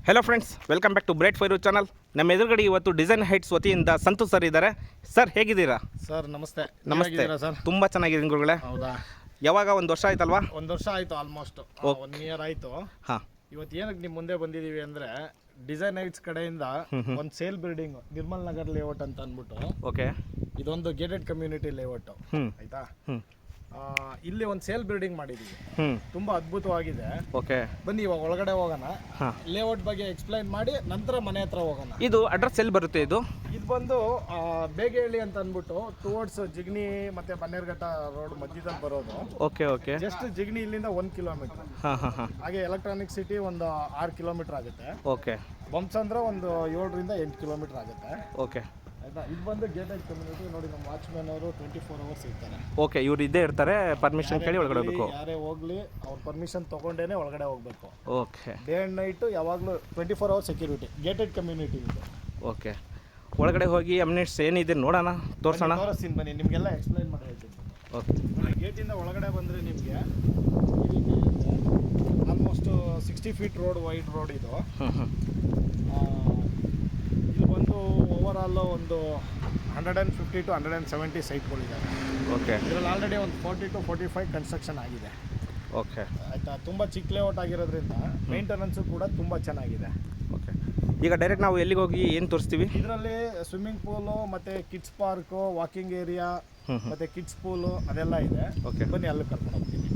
Hello friends, welcome back to ಬ್ರೇಟ್ ಫೈರು channel. ನಮ್ಮ ಎದುರುಗಡೆ ಇವತ್ತು ಡಿಸೈನ್ ಹೈಟ್ಸ್ ವತಿಯಿಂದ ಸಂತೋಷ್ ಸರ್ ಇದ್ದಾರೆ. ಸರ್ ಹೇಗಿದ್ದೀರಾ? ಸರ್ ನಮಸ್ತೆ. ನಮಸ್ತೆ ಸರ್, ತುಂಬ ಚೆನ್ನಾಗಿದ್ದೀನಿ ಗುರುಗಳೇ. ಹೌದಾ? ಯಾವಾಗ ಒಂದು ವರ್ಷ ಆಯ್ತಲ್ವಾ? ಒಂದು ವರ್ಷ ಆಯಿತು, ಆಲ್ಮೋಸ್ಟ್ 1 ಇಯರ್ ಆಯಿತು. ಹಾಂ, ಇವತ್ತು ಏನಕ್ಕೆ ನಿಮ್ಮ ಮುಂದೆ ಬಂದಿದ್ದೀವಿ ಅಂದರೆ ಡಿಸೈನ್ ಹೈಟ್ಸ್ ಕಡೆಯಿಂದ ಒಂದು sale building Nirmal Nagar layout ಅಂತ ಅಂದ್ಬಿಟ್ಟು. ಓಕೆ. ಇದೊಂದು ಗೇಟೆಡ್ ಕಮ್ಯುನಿಟಿ ಲೇಔಟ್ ಆಯ್ತಾ. ಇಲ್ಲಿ ಒಂದು ಸೇಲ್ ಬಿಲ್ಡಿಂಗ್ ಮಾಡಿದ್ದೀವಿ, ತುಂಬ ಅದ್ಭುತವಾಗಿದೆ. ಓಕೆ, ಬನ್ನಿ ಇವಾಗ ಒಳಗಡೆ ಹೋಗೋಣ. ಲೇಔಟ್ ಬಗ್ಗೆ ಎಕ್ಸ್ಪ್ಲೈನ್ ಮಾಡಿ ನಂತರ ಮನೆ ಹತ್ರ ಹೋಗೋಣ. ಇದು ಅಡ್ರೆಸ್ ಎಲ್ಲಿ ಬರುತ್ತೆ? ಇದು ಬಂದು ಬೇಗೇಳಿ ಅಂತ ಅಂದ್ಬಿಟ್ಟು ಟುವರ್ಡ್ಸ್ ಜಿಗ್ನಿ ಮತ್ತೆ ಬನ್ನೇರ್ಘಟ್ಟ ರೋಡ್ ಮಧ್ಯದಲ್ಲಿ ಬರೋದು. Okay okay. ಜಸ್ಟ್ ಜಿಗ್ನಿ ಇಲ್ಲಿಂದ 1 ಕಿಲೋಮೀಟರ್. ಹಾಗೆ ಎಲೆಕ್ಟ್ರಾನಿಕ್ ಸಿಟಿ ಒಂದು 6 ಕಿಲೋಮೀಟರ್ ಆಗುತ್ತೆ. ಓಕೆ. ಬಂಪ್ಸಂದ್ರ ಒಂದು 7 ರಿಂದ 8 ಕಿಲೋಮೀಟರ್ ಆಗುತ್ತೆ. ಓಕೆ ಆಯ್ತಾ. ಇದು ಬಂದು ಗೇಟೆಡ್ ಕಮ್ಯುನಿಟಿ. ನೋಡಿ, ನಮ್ಮ ವಾಚ್ಮ್ಯಾನ್ ಅವರು 24 ಅವರ್ಸ್ ಇರ್ತಾರೆ. ಓಕೆ, ಇವ್ರು ಇದ್ದೇ ಇರ್ತಾರೆ. ಪರ್ಮಿಷನ್ ಕೇಳಿ ಒಳಗಡೆ ಹೋಗಬೇಕು. ಯಾರೇ ಹೋಗ್ಲಿ ಅವ್ರ ಪರ್ಮಿಷನ್ ತಗೊಂಡೇನೆ ಒಳಗಡೆ ಹೋಗ್ಬೇಕು. ಓಕೆ. ಡೇ ಅಂಡ್ ನೈಟ್ ಯಾವಾಗಲೂ 24 ಅವರ್ಸ್ ಸೆಕ್ಯೂರಿಟಿ. ಗೇಟೆಡ್ ಕಮ್ಯುನಿಟಿ ಇದು. ಓಕೆ, ಒಳಗಡೆ ಹೋಗಿ ಅಮ್ನಿಟ್ಸ್ ಏನಿದೆ ನೋಡೋಣ, ತೋರಿಸೋಣ. ತೋರಿಸ್ತೀನಿ ಬನ್ನಿ, ನಿಮಗೆಲ್ಲ ಎಕ್ಸ್ಪ್ಲೈನ್ ಮಾಡಿ ಹೇಳ್ತೀನಿ. ಓಕೆ. ಗೇಟಿಂದ ಒಳಗಡೆ ಬಂದರೆ ನಿಮಗೆ almost 60 feet road, wide road ಇದು. ಇಲ್ಲಿ ಬಂದು ಓವರಾಲ್ ಒಂದು 150 to 170 ಸೈಟ್ಗಳಿದ್ದಾವೆ. ಓಕೆ. ಇದರಲ್ಲಿ ಆಲ್ರೆಡಿ ಒಂದು 40 to 45 ಕನ್ಸ್ಟ್ರಕ್ಷನ್ ಆಗಿದೆ. ಓಕೆ ಆಯಿತಾ. ತುಂಬ ಚಿಕ್ಕ ಲೇಔಟ್ ಆಗಿರೋದ್ರಿಂದ ಮೇಂಟೆನೆನ್ಸು ಕೂಡ ತುಂಬ ಚೆನ್ನಾಗಿದೆ. ಓಕೆ, ಈಗ ಡೈರೆಕ್ಟ್ ನಾವು ಎಲ್ಲಿಗೆ ಹೋಗಿ ಏನು ತೋರಿಸ್ತೀವಿ? ಇದರಲ್ಲಿ ಸ್ವಿಮ್ಮಿಂಗ್ ಪೂಲು ಮತ್ತು ಕಿಡ್ಸ್ ಪಾರ್ಕು, ವಾಕಿಂಗ್ ಏರಿಯಾ ಮತ್ತು ಕಿಡ್ಸ್ ಪೂಲು ಅದೆಲ್ಲ ಇದೆ. ಓಕೆ, ಬನ್ನಿ ಅಲ್ಲಿ ಕರ್ಕೊಂಡು ಹೋಗ್ತೀನಿ.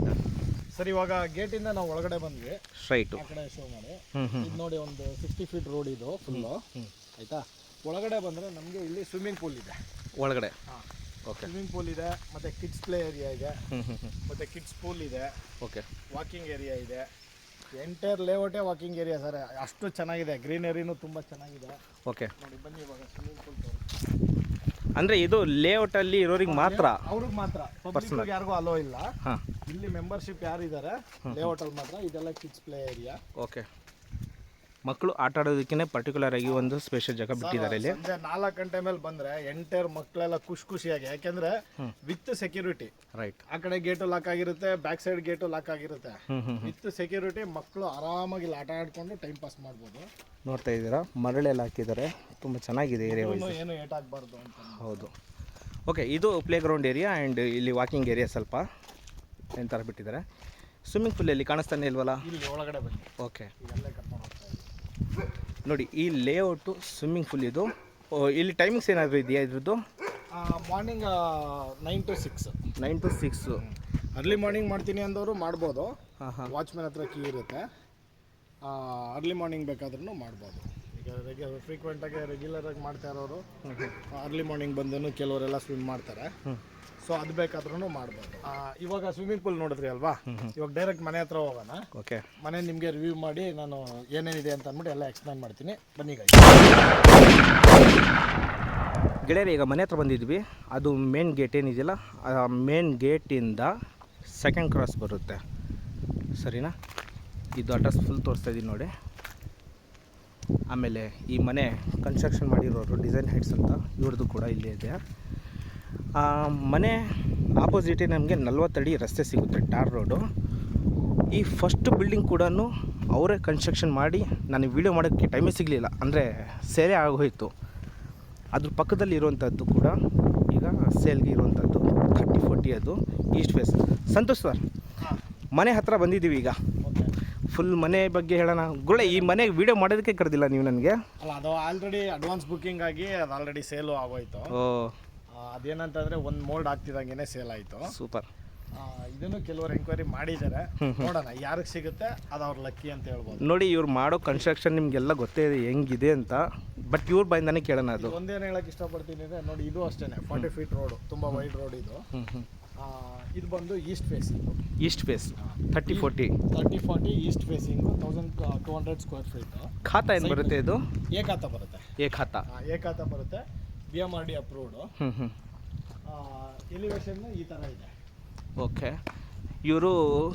ಸರ್, ಇವಾಗ ಗೇಟಿಂದ ನಾವು ಒಳಗಡೆ ಬಂದ್ವಿ. ಸ್ಟ್ರೈಟು ಆ ಕಡೆ ಶೋ ಮಾಡಿ. ಇದು ನೋಡಿ, ಒಂದು 60 ಫೀಟ್ ರೋಡ್ ಇದು ಫುಲ್ಲು. ಆಯಿತಾ. ಒಳಗಡೆ ಬಂದರೆ ನಮಗೆ ಇಲ್ಲಿ ಸ್ವಿಮ್ಮಿಂಗ್ ಪೂಲ್ ಇದೆ ಒಳಗಡೆ. ಓಕೆ. ಸ್ವಿಮ್ಮಿಂಗ್ ಪೂಲ್ ಇದೆ, ಮತ್ತು ಕಿಡ್ಸ್ ಪ್ಲೇ ಏರಿಯಾ ಇದೆ, ಮತ್ತು ಕಿಡ್ಸ್ ಪೂಲ್ ಇದೆ. ಓಕೆ. ವಾಕಿಂಗ್ ಏರಿಯಾ ಇದೆ. ಎಂಟೈರ್ ಲೇಔಟೇ ವಾಕಿಂಗ್ ಏರಿಯಾ ಸರ್. ಅಷ್ಟು ಚೆನ್ನಾಗಿದೆ. ಗ್ರೀನರಿನೂ ತುಂಬ ಚೆನ್ನಾಗಿದೆ. ಓಕೆ. ನೋಡಿ, ಬನ್ನಿ ಇವಾಗ ಸ್ವಿಮ್ಮಿಂಗ್ ಪೂಲ್. ಅಂದರೆ ಇದು ಲೇಔಟಲ್ಲಿ ಇರೋರಿಗೆ ಮಾತ್ರ? ಅವ್ರಿಗೆ ಮಾತ್ರ, ಪಬ್ಲಿಕ್ ಯಾರಿಗೂ ಅಲೋ ಇಲ್ಲ. ಹಾಂ, ಇಲ್ಲಿ ಮೆಂಬರ್ಶಿಪ್ ಯಾರಿದ್ದಾರೆ ಲೇಔಟಲ್ಲಿ ಮಾತ್ರ. ಇದೆಲ್ಲ ಕಿಡ್ಸ್ ಪ್ಲೇ ಏರಿಯಾ. ಓಕೆ. ಮಕ್ಕಳು ಆಟ ಆಡೋದಕ್ಕೆ ಪರ್ಟಿಕ್ಯುಲರ್ ಆಗಿ ಒಂದು ಸ್ಪೆಷಲ್ ಜಾಗ ಬಿಟ್ಟಿದ್ದಾರೆ ಇಲ್ಲಿ. ಸಂಜೆ 4 ಗಂಟೆ ಮೇಲೆ ಬಂದರೆ ಎಂಟೈರ್ ಮಕ್ಕಳೆಲ್ಲ ಖುಷಿಯಾಗಿ, ಯಾಕೆಂದರೆ ವಿತ್ ಸೆಕ್ಯೂರಿಟಿ. ರೈಟ್. ಆ ಕಡೆ ಗೇಟು ಲಾಕ್ ಆಗಿರುತ್ತೆ, ಬ್ಯಾಕ್ ಸೈಡ್ ಗೇಟು ಲಾಕ್ ಆಗಿರುತ್ತೆ. ವಿತ್ ಸೆಕ್ಯೂರಿಟಿ ಮಕ್ಕಳು ಆರಾಮಾಗಿ ಇಲ್ಲಿ ಆಟ ಆಡ್ಕೊಂಡು ಟೈಮ್ ಪಾಸ್ ಮಾಡ್ಬೋದು. ನೋಡ್ತಾ ಇದ್ದೀರಾ, ಮರಳೆಲ್ಲ ಹಾಕಿದ್ದಾರೆ. ತುಂಬ ಚೆನ್ನಾಗಿದೆ ಏರಿಯಾ. ಏನು ಏಟಾಗಬಾರ್ದು ಅಂತ. ಹೌದು. ಓಕೆ, ಇದು ಪ್ಲೇ ಗ್ರೌಂಡ್ ಏರಿಯಾ ಆ್ಯಂಡ್ ಇಲ್ಲಿ ವಾಕಿಂಗ್ ಏರಿಯಾ ಸ್ವಲ್ಪ ಏನು ಥರ ಬಿಟ್ಟಿದ್ದಾರೆ. ಸ್ವಿಮ್ಮಿಂಗ್ ಪೂಲ್ ಎಲ್ಲಿ ಕಾಣಿಸ್ತಾನೆ ಇಲ್ವಲ್ಲ? ಇಲ್ಲಿ ಒಳಗಡೆ ಬನ್ನಿ. ಓಕೆ, ಇಲ್ಲೇ ಕರ್ಕೊಂಡು ಹೋಗ್ತಾ ಇದ್ದೀವಿ. ನೋಡಿ, ಈ ಲೇಔಟು ಸ್ವಿಮ್ಮಿಂಗ್ ಪೂಲ್ ಇದು. ಇಲ್ಲಿ ಟೈಮಿಂಗ್ಸ್ ಏನಾದರೂ ಇದೆಯಾ ಇದ್ರದ್ದು? Morning 9 to 6. 9 to 6. Early morning ಮಾಡ್ತೀನಿ ಅಂದವರು ಮಾಡ್ಬೋದು. ವಾಚ್ಮ್ಯಾನ್ ಹತ್ರ ಕೀ ಇರುತ್ತೆ. ಅರ್ಲಿ ಮಾರ್ನಿಂಗ್ ಬೇಕಾದ್ರೂ ಮಾಡ್ಬೋದು. ಈಗ ಫ್ರೀಕ್ವೆಂಟಾಗಿ ರೆಗ್ಯುಲರಾಗಿ ಮಾಡ್ತಾ ಇರೋರು ಅರ್ಲಿ ಮಾರ್ನಿಂಗ್ ಬಂದು ಕೆಲವರೆಲ್ಲ ಸ್ವಿಮ್ ಮಾಡ್ತಾರೆ. ಸೊ ಅದು ಬೇಕಾದ್ರೂ ಮಾಡ್ಬೋದು. ಇವಾಗ ಸ್ವಿಮ್ಮಿಂಗ್ ಪೂಲ್ ನೋಡಿದ್ರಿ ಅಲ್ವಾ, ಇವಾಗ ಡೈರೆಕ್ಟ್ ಮನೆ ಹತ್ರ ಹೋಗೋಣ. ಓಕೆ. ಮನೆ ನಿಮಗೆ ರಿವ್ಯೂ ಮಾಡಿ ನಾನು ಏನೇನಿದೆ ಅಂತ ಅಂದ್ಬಿಟ್ಟು ಎಲ್ಲ ಎಕ್ಸ್ಪ್ಲೈನ್ ಮಾಡ್ತೀನಿ. ಬನ್ನಿ ಗೆಳೆಯರೆ, ಈಗ ಮನೆ ಹತ್ರ ಬಂದಿದ್ವಿ. ಅದು ಮೇನ್ ಗೇಟ್ ಏನಿದೆಯಲ್ಲ, ಆ ಮೇನ್ ಗೇಟಿಂದ ಸೆಕೆಂಡ್ ಕ್ರಾಸ್ ಬರುತ್ತೆ, ಸರಿನಾ? ಇದು ಅಡ್ರೆಸ್ ಫುಲ್ ತೋರಿಸ್ತಾ ಇದ್ದೀನಿ ನೋಡಿ. ಆಮೇಲೆ ಈ ಮನೆ ಕನ್ಸ್ಟ್ರಕ್ಷನ್ ಮಾಡಿರೋರು ಡಿಸೈನ್ ಹೈಟ್ಸ್ ಅಂತ, ಇವ್ರದ್ದು ಕೂಡ ಇಲ್ಲೇ ಇದೆ. ಮನೆ ಆಪೋಸಿಟೇ ನಮಗೆ 40 ಅಡಿ ರಸ್ತೆ ಸಿಗುತ್ತೆ, ಟಾರ್ ರೋಡು. ಈ ಫಸ್ಟ್ ಬಿಲ್ಡಿಂಗ್ ಕೂಡ ಅವರೇ ಕನ್ಸ್ಟ್ರಕ್ಷನ್ ಮಾಡಿ ನನಗೆ ವೀಡಿಯೋ ಮಾಡೋಕ್ಕೆ ಟೈಮೇ ಸಿಗಲಿಲ್ಲ, ಅಂದರೆ ಸೇಲೇ ಆಗೋಯಿತು. ಅದ್ರ ಪಕ್ಕದಲ್ಲಿ ಇರುವಂಥದ್ದು ಕೂಡ ಈಗ ಸೇಲ್ಗೆ ಇರುವಂಥದ್ದು 30-40, ಅದು ಈಸ್ಟ್ ಫೇಸ್. ಸಂತೋಷ್ ಸರ್, ಮನೆ ಹತ್ರ ಬಂದಿದ್ದೀವಿ. ಈಗ ಫುಲ್ ಮನೆ ಬಗ್ಗೆ ಹೇಳೋಣ. ಗುಳೆ, ಈ ಮನೆಗೆ ವೀಡಿಯೋ ಮಾಡೋದಕ್ಕೆ ಕರೆದಿಲ್ಲ ನೀವು ನನಗೆ? ಅಲ್ಲ, ಅದು ಆಲ್ರೆಡಿ ಅಡ್ವಾನ್ಸ್ ಬುಕ್ಕಿಂಗ್ ಆಗಿ ಅದು ಆಲ್ರೆಡಿ ಸೇಲು ಆಗೋಯ್ತು. ಅದೇನಂತಂದರೆ ಒಂದು ಮೋಲ್ಡ್ ಆಗ್ತಿದ್ದಂಗೆ ಸೇಲ್ ಆಯಿತು. ಸೂಪರ್. ಇದನ್ನು ಕೆಲವರು ಎಂಕ್ವೈರಿ ಮಾಡಿದ್ದಾರೆ. ನೋಡೋಣ ಯಾರಿಗೆ ಸಿಗುತ್ತೆ, ಅದು ಅವ್ರ ಲಕ್ಕಿ ಅಂತ ಹೇಳ್ಬೋದು. ನೋಡಿ, ಇವ್ರು ಮಾಡೋ ಕನ್ಸ್ಟ್ರಕ್ಷನ್ ನಿಮಗೆಲ್ಲ ಗೊತ್ತೇ ಇದೆ ಹೆಂಗಿದೆ ಅಂತ, ಬಟ್ ಇವ್ರ ಬಾಯಿಂದಾನೆ ಕೇಳೋಣ. ಅದು ಒಂದೇನು ಹೇಳಕ್ಕೆ ಇಷ್ಟಪಡ್ತೀನಿ ಅಂದರೆ, ನೋಡಿ, ಇದು ಅಷ್ಟೇ 40 ಫೀಟ್ ರೋಡು, ತುಂಬ ವೈಡ್ ರೋಡ್ ಇದು. ಇದು ಬಂದು east facing. East face 30-40 east facing 1200 square feet. ಖಾತಾ ಏನು ಬರುತ್ತೆ? ಇದು ಏಕಾತ ಬರುತ್ತೆ. ಏಕಾತ ಬರುತ್ತೆ. BMRD approved. ಎಲಿವೇಶನ್ ಈ ಥರ ಇದೆ. ಓಕೆ. ಇವರು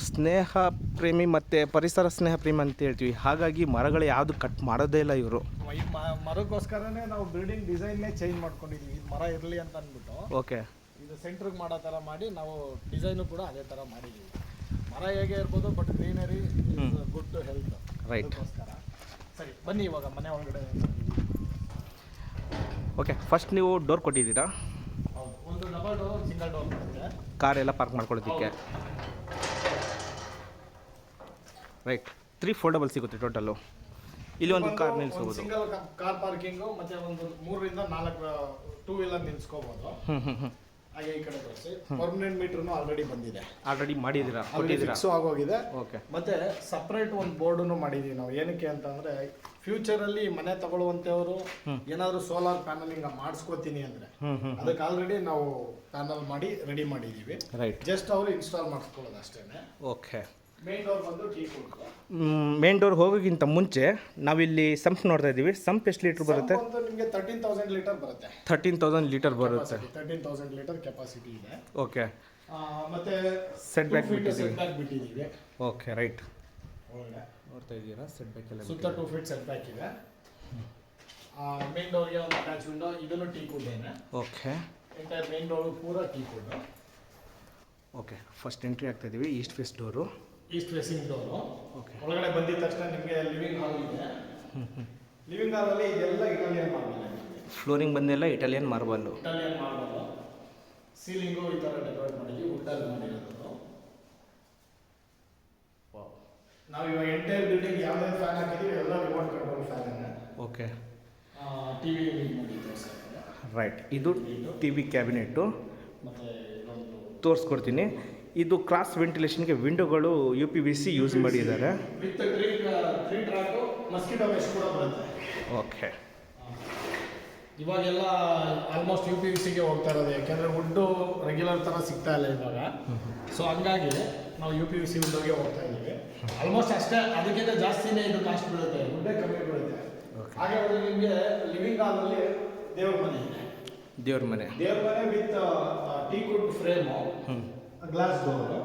ಸ್ನೇಹ ಪ್ರೇಮಿ ಮತ್ತು ಪರಿಸರ ಸ್ನೇಹ ಪ್ರೇಮಿ ಅಂತ ಹೇಳ್ತೀವಿ. ಹಾಗಾಗಿ ಮರಗಳು ಯಾವುದು ಕಟ್ ಮಾಡೋದೇ ಇಲ್ಲ ಇವರು. ಈ ಮರಕ್ಕೋಸ್ಕರನೇ ನಾವು ಬಿಲ್ಡಿಂಗ್ ಡಿಸೈನ್ನೇ ಚೇಂಜ್ ಮಾಡ್ಕೊಂಡಿದ್ದೀವಿ. ಇದು ಮರ ಇರಲಿ ಅಂತ ಅಂದ್ಬಿಟ್ಟು. ಓಕೆ. ಇದು ಸೆಂಟ್ರಿಗೆ ಮಾಡೋ ಥರ ಮಾಡಿ ನಾವು ಡಿಸೈನು ಕೂಡ ಅದೇ ಥರ ಮಾಡಿದ್ದೀವಿ. ಮರ ಹೇಗೆ ಇರ್ಬೋದು, but greenery good to health. Right. ಸರಿ ಬನ್ನಿ ಇವಾಗ ಮನೆ ಒಳಗಡೆ. ಓಕೆ, ಫಸ್ಟ್ ನೀವು ಡೋರ್ ಕೊಟ್ಟಿದ್ದೀರಾ? ಹೌದು, ಒಂದು ಡಬಲ್ ಡೋರ್ ಸಿಂಗಲ್ ಡೋರ್ ಬರುತ್ತೆ. ಕಾರ್ ಎಲ್ಲ ಪಾರ್ಕ್ ಮಾಡ್ಕೊಳ್ಳೋದಕ್ಕೆ. ರೈಟ್, 3 ಫೋಲ್ಡಬಲ್ ಸಿಗುತ್ತೆ ಟೋಟಲ್ಲು. ಇಲ್ಲಿ ಒಂದು ಕಾರ್ ನಿಲ್ಲಿಸ್ಬೋದು. ಸಿಂಗಲ್ ಕಾರ್ ಪಾರ್ಕಿಂಗು ಮತ್ತು ಒಂದು 3 ರಿಂದ 4 ಟೂ ವೀಲರ್ ನಿಲ್ಸ್ಕೋಬೋದು. ಹಾಗೆ ಈ ಕಡೆ ತೋರಿಸಿ. ಪರ್ಮನೆಂಟ್ ಮೀಟರ್ನು ಆಲ್ರೆಡಿ ಬಂದಿದೆ. ಆಲ್ರೆಡಿ ಮಾಡಿದ್ದೀರಾ? ಫಿಕ್ಸು ಆಗೋಗಿದೆ. ಓಕೆ. ಮತ್ತೆ ಸಪ್ರೇಟ್ ಒಂದು ಬೋರ್ಡನ್ನು ಮಾಡಿದ್ದೀವಿ ನಾವು. ಏನಕ್ಕೆ ಅಂತಂದರೆ ಫ್ಯೂಚರಲ್ಲಿ ಮನೆ ತಗೊಳ್ಳುವಂಥವ್ರು ಏನಾದರೂ ಸೋಲಾರ್ ಪ್ಯಾನಲಿಂಗ್ ಮಾಡಿಸ್ಕೋತೀನಿ ಅಂದರೆ ಅದಕ್ಕೆ ಆಲ್ರೆಡಿ ನಾವು ಪ್ಯಾನಲ್ ಮಾಡಿ ರೆಡಿ ಮಾಡಿದ್ದೀವಿ. ರೈಟ್, ಜಸ್ಟ್ ಅವರು ಇನ್ಸ್ಟಾಲ್ ಮಾಡಿಸ್ಕೊಳ್ಳೋದು ಅಷ್ಟೇ. ಓಕೆ. ಮೇನ್ ಡೋರ್ ಬಂದು ಟೀ ಕುಡ್ದು. ಮೇನ್ ಡೋರ್ ಹೋಗೋಕ್ಕಿಂತ ಮುಂಚೆ ನಾವಿಲ್ಲಿ ಸಂಪ್ ನೋಡ್ತಾ ಇದ್ದೀವಿ. ಸಂಪ್ ಎಷ್ಟು ಲೀಟ್ರ್ ಬರುತ್ತೆ? ನಿಮಗೆ 13,000 ಲೀಟರ್ ಬರುತ್ತೆ. 13,000 ಲೀಟರ್ ಬರುತ್ತೆ. 13,000 ಲೀಟರ್ ಕೆಪಾಸಿಟಿ ಇದೆ. ಓಕೆ. ಮತ್ತೆ ಸೆಟ್ ಬ್ಯಾಕ್ ಬಿಟ್ಟಿದ್ದೀವಿ. Okay, right. ನೋಡ್ತಾ ಇದ್ದೀರಾ, ಸೆಟ್ ಬ್ಯಾಕ್ ಎಲ್ಲ ಸುತ್ತ 2 ಫೀಟ್ ಸೆಟ್ ಬ್ಯಾಕ್ ಇದೆ. ಮೇನ್ ಡೋರ್ಗೆ ಒಂದು ಅಟ್ಯಾಚ್ ವಿಂಡೋ, ಇದನ್ನು ಟೀ ಕುಡ್ಡೇನೆ. ಓಕೆ. ಎಂಟೈರ್ ಮೇನ್ ಡೋರು ಪೂರ teak wood. Okay, first entry ಆಗ್ತಾ ಇದ್ದೀವಿ. East face door, east facing door. Okay. ಒಳಗಡೆ ಬಂದಿದ ತಕ್ಷಣ ನಿಮಗೆ ಲಿವಿಂಗ್ ಹಾಲ್ ಇದೆ. ಲಿವಿಂಗ್ ಹಾಲಲ್ಲಿ ಇದೆಲ್ಲ ಇಟಾಲಿಯನ್ ಮಾರ್ಬಲ್. ಫ್ಲೋರಿಂಗ್ ಬಂದೆಲ್ಲ Italian marble. Italian marble. Ceiling ಈ ಥರ ಡೆಕೋರೇಟ್ ಮಾಡಿದ್ವಿ, ವುಡ್ಡಲ್ಲಿ ಮಾಡಿರೋದು. ನಾವು ಇವಾಗ ಎಂಟೈರ್ ಬಿಲ್ಡಿಂಗ್ ಯಾವುದೇ ಫ್ಯಾನ್ ಹಾಕಿದ್ದೀವಿ ಎಲ್ಲ remote control fan. Okay. TV ಮಾಡಿದ್ದು ಸರ್. ರೈಟ್, ಇದು ಟಿ ವಿ ಕ್ಯಾಬಿನೆಟ್ಟು. ಮತ್ತು ತೋರಿಸ್ಕೊಡ್ತೀನಿ. ಇದು ಕ್ರಾಸ್ ವೆಂಟಿಲೇಷನ್ಗೆ ವಿಂಡೋಗಳು UPVC ಯೂಸ್ ಮಾಡಿದ್ದಾರೆ. With tree track mosquito mesh ಕೂಡ ಬರುತ್ತೆ. ಓಕೆ. ಇವಾಗೆಲ್ಲ ಆಲ್ಮೋಸ್ಟ್ UPVCಗೆ ಹೋಗ್ತಾ ಇರೋದು, ಯಾಕೆಂದರೆ ವುಡ್ಡು ರೆಗ್ಯುಲರ್ ಥರ ಸಿಗ್ತಾ ಇಲ್ಲ ಇವಾಗ. ಸೊ ಹಂಗಾಗಿ ನಾವು UPVC ವಿಂಡೋಗೆ ಹೋಗ್ತಾ ಇದ್ದೀವಿ. ಆಲ್ಮೋಸ್ಟ್ ಅಷ್ಟೇ, ಅದಕ್ಕಿಂತ ಜಾಸ್ತಿನೇ ಇದು ಕಾಸ್ಟ್ ಬೀಳುತ್ತೆ, ವುಡ್ಡೇ ಕಮ್ಮಿ ಬೀಳುತ್ತೆ. ಹಾಗೆ ಒಂದು ನಿಮಗೆ ಲಿವಿಂಗ್ ಹಾಲಲ್ಲಿ ದೇವ್ರ ಮನೆ ಇದೆ. ದೇವ್ರ ಮನೆ with teak wood frame, glass door.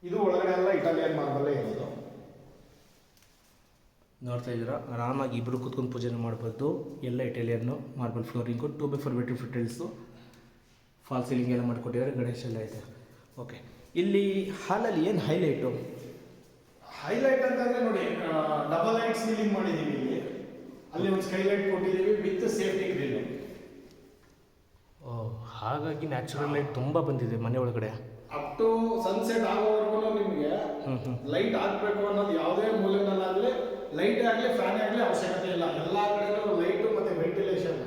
ಇದು ಒಳಗಡೆ ಎಲ್ಲ ಇಟಾಲಿಯನ್ ಮಾರ್ಬಲ್ಲೇ ಇರೋದು. ನೋಡ್ತಾ ಇದ್ದೀರಾ, ಆರಾಮಾಗಿ ಇಬ್ಬರು ಕೂತ್ಕೊಂಡು ಪೂಜೆ ಮಾಡ್ಬೋದು. ಎಲ್ಲ ಇಟಾಲಿಯನ್ನು ಮಾರ್ಬಲ್ ಫ್ಲೋರಿಂಗು, 2x4 ವೆಟ್ರಿ ಫಿಟಲ್ಸು, ಫಾಲ್ ಸೀಲಿಂಗ್ ಎಲ್ಲ ಮಾಡಿಕೊಟ್ಟಿದ್ದಾರೆ. ಗಣೇಶ ಎಲ್ಲ ಇದೆ. ಓಕೆ. ಇಲ್ಲಿ ಹಾಲಲ್ಲಿ ಏನು ಹೈಲೈಟು? ಹೈಲೈಟ್ ಅಂತಂದರೆ ನೋಡಿ, ಡಬಲ್ ಲೈಟ್ ಸೀಲಿಂಗ್ ಮಾಡಿದ್ದೀವಿ ಇಲ್ಲಿ. ಅಲ್ಲಿ ಒಂದು ಸ್ಕೈಲೈಟ್ ಕೊಟ್ಟಿದ್ದೀವಿ ವಿತ್ ಸೇಫ್ಟಿ ಗ್ರಿಲ್. ಹಾಗಾಗಿ ನ್ಯಾಚುರಲ್ ಲೈಟ್ ತುಂಬ ಬಂದಿದೆ ಮನೆ ಒಳಗಡೆ. ಅಪ್ ಟು ಸನ್ಸೆಟ್ ಆಗೋವರೆಗೂ ನಿಮಗೆ ಲೈಟ್ ಹಾಕಬೇಕು ಅನ್ನೋದು ಯಾವುದೇ ಮೂಲೆನಲ್ಲಾಗಲಿ, ಲೈಟೇ ಆಗಲಿ ಫ್ಯಾನೇ ಆಗಲಿ ಅವಶ್ಯಕತೆ ಇಲ್ಲ. ಎಲ್ಲ ಕಡೆನೂ ಲೈಟು ಮತ್ತು ವೆಂಟಿಲೇಷನ್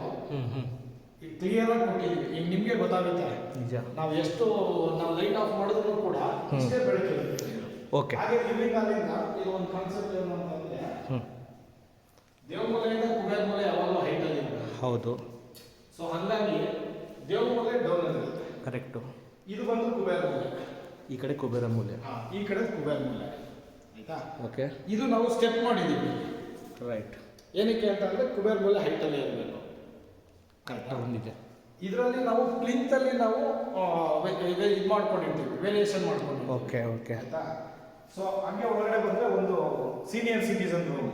ಕ್ಲಿಯರ್ ಆಗಿ ಕೊಟ್ಟಿದ್ದೀವಿ. ಈಗ ನಿಮಗೆ ಗೊತ್ತಾಗುತ್ತೆ ನಿಜ, ನಾವು ಲೈಟ್ ಆಫ್ ಮಾಡಿದ್ರು ಕೂಡ ಇಷ್ಟೇ ಬೆಳಕಿರುತ್ತೆ. ಓಕೆ. ಹಾಗೆ ಲಿವಿಂಗ್ ಹಾಲಿಂದ ಇದು ಒಂದು ಕಾನ್ಸೆಪ್ಟ್ ಏನು ಅಂತಂದರೆ, ದೇವ್ರ ಮೂಲೆಯಿಂದ ಕುಬೇರ ಮೂಲೆ ಯಾವಾಗಲೂ ಹೈಟಲ್ಲಿ ಇರುತ್ತೆ. ಹೌದು. ಸೊ ಹಾಗಾಗಿ ದೇವ್ರ ಮೂಲೆ ಡೌನ್ ಇರುತ್ತೆ. ಕರೆಕ್ಟು. ಇದು ಬಂದು ಕುಬೇರ ಮೂಲೆ. ಈ ಕಡೆ ಕುಬೇರ ಮೂಲೆ, ಈ ಕಡೆ ಕುಬೇರ ಮೂಲೆ. ಆಯ್ತಾ? ಓಕೆ. ಇದು ನಾವು ಸ್ಟೆಪ್ ಮಾಡಿದ್ದೀವಿ. ರೈಟ್. ಏನಕ್ಕೆ ಅಂತಂದರೆ ಕುಬೇರ ಮೂಲೆ ಹೈಟಲ್ಲೇ ಇರಬೇಕು. ಕರೆಕ್ಟ್ ಬಂದಿದೆ. ಇದರಲ್ಲಿ ನಾವು ಪ್ಲಿಂತಲ್ಲಿ ನಾವು ಇದು ಮಾಡ್ಕೊಂಡಿರ್ತೀವಿ, ವೇರಿಯೇಷನ್ ಮಾಡ್ಕೊಂಡಿರ್ತೀವಿ. Okay, okay. ಆಯ್ತಾ? ಸೊ ಹಂಗೆ ಒಳಗಡೆ ಬಂದರೆ ಒಂದು ಸೀನಿಯರ್ ಸಿಟಿಸನ್ ರೂಮ್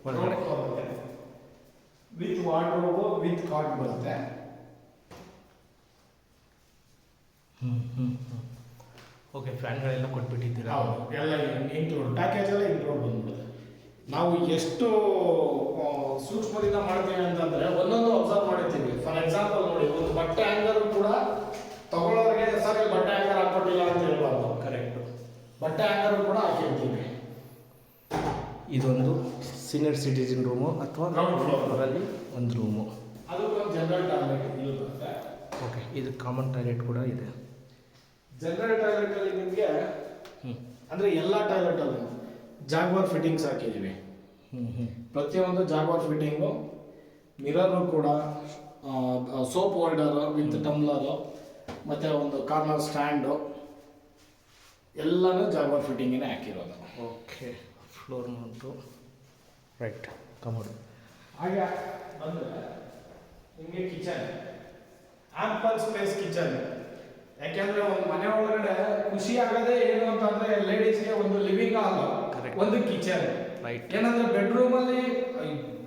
ಒಳಗಡೆ ವಿತ್ ವಾರ್ಡ್ರೋಬ್ ವಿತ್ ಕಾಟ್ ಬರುತ್ತೆ. ಓಕೆ. ಫ್ಯಾನ್ಗಳೆಲ್ಲ ಕೊಟ್ಬಿಟ್ಟಿದ್ದೀರಾ? ಎಲ್ಲ ಇನ್ಕ್ಲೂಡ್, ಪ್ಯಾಕೇಜ್ ಎಲ್ಲ ಇನ್ಕ್ಲೂಡ್ ಬಂದ್ಬಿಡುತ್ತೆ. ನಾವು ಎಷ್ಟು ಸೂಕ್ಷ್ಮದಿಂದ ಮಾಡ್ತೀವಿ ಅಂತಂದರೆ ಒಂದೊಂದು ಅಬ್ಸರ್ವ್ ಮಾಡಿರ್ತೀವಿ. ಫಾರ್ ಎಕ್ಸಾಂಪಲ್ ನೋಡಿ, ಒಂದು ಬಟ್ಟೆ ಹ್ಯಾಂಗರು ಕೂಡ ತಗೊಳ್ಳೋರಿಗೆ ಸರ್ ಇಲ್ಲಿ ಬಟ್ಟೆ ಹ್ಯಾಂಗರ್ ಹಾಕ್ಕೊಟ್ಟಿಲ್ಲ ಅಂತ ಹೇಳ್ಬಾರ್ದು. ಕರೆಕ್ಟು. ಬಟ್ಟೆ ಹ್ಯಾಂಗರು ಕೂಡ ಹಾಕಿರ್ತೀವಿ. ಇದೊಂದು ಸೀನಿಯರ್ ಸಿಟಿಜನ್ ರೂಮು ಅಥವಾ ಗ್ರೌಂಡ್ ಫ್ಲೋರಲ್ಲಿ ಒಂದು ರೂಮು. ಅದಕ್ಕೊಂದು ಜನರಲ್ ಟಾಯ್ಲೆಟ್ ಇಲ್ಲಿ ಬರುತ್ತೆ. ಓಕೆ. ಇದು ಕಾಮನ್ ಟಾಯ್ಲೆಟ್ ಕೂಡ ಇದೆ. ಜನರಲ್ ಟಾಯ್ಲೆಟಲ್ಲಿ ನಿಮಗೆ ಅಂದರೆ ಎಲ್ಲ ಟಾಯ್ಲೆಟಲ್ಲೂ ಜಾಗ್ವಾರ್ ಫಿಟ್ಟಿಂಗ್ಸ್ ಹಾಕಿದ್ದೀವಿ. ಪ್ರತಿಯೊಂದು ಜಾಗ್ವಾರ್ ಫಿಟ್ಟಿಂಗು, ಮಿರರು ಕೂಡ, ಸೋಪ್ ಹೋಲ್ಡರು ವಿತ್ ಟಮ್ಲರು, ಮತ್ತು ಒಂದು ಕಾರ್ನರ್ ಸ್ಟ್ಯಾಂಡು, ಎಲ್ಲನೂ ಜಾಗ್ವಾರ್ ಫಿಟ್ಟಿಂಗಿನೇ ಹಾಕಿರೋದು. Okay. Floor mount. Right. Commode. ಹಾಗೆ ಬಂದರೆ ನಿಮಗೆ ಕಿಚನ್, ಆಂಪಲ್ ಸ್ಪೇಸ್ ಕಿಚನ್. ಯಾಕೆಂದರೆ ಒಂದು ಮನೆ ಒಳಗಡೆ ಖುಷಿ ಆಗೋದೇ ಏನು ಅಂತಂದರೆ ಲೇಡೀಸ್ಗೆ ಒಂದು ಲಿವಿಂಗ್ ಹಾಲ್, ಒಂದು ಕಿಚನ್. ರೈಟ್. ಏನಂದರೆ ಬೆಡ್ರೂಮಲ್ಲಿ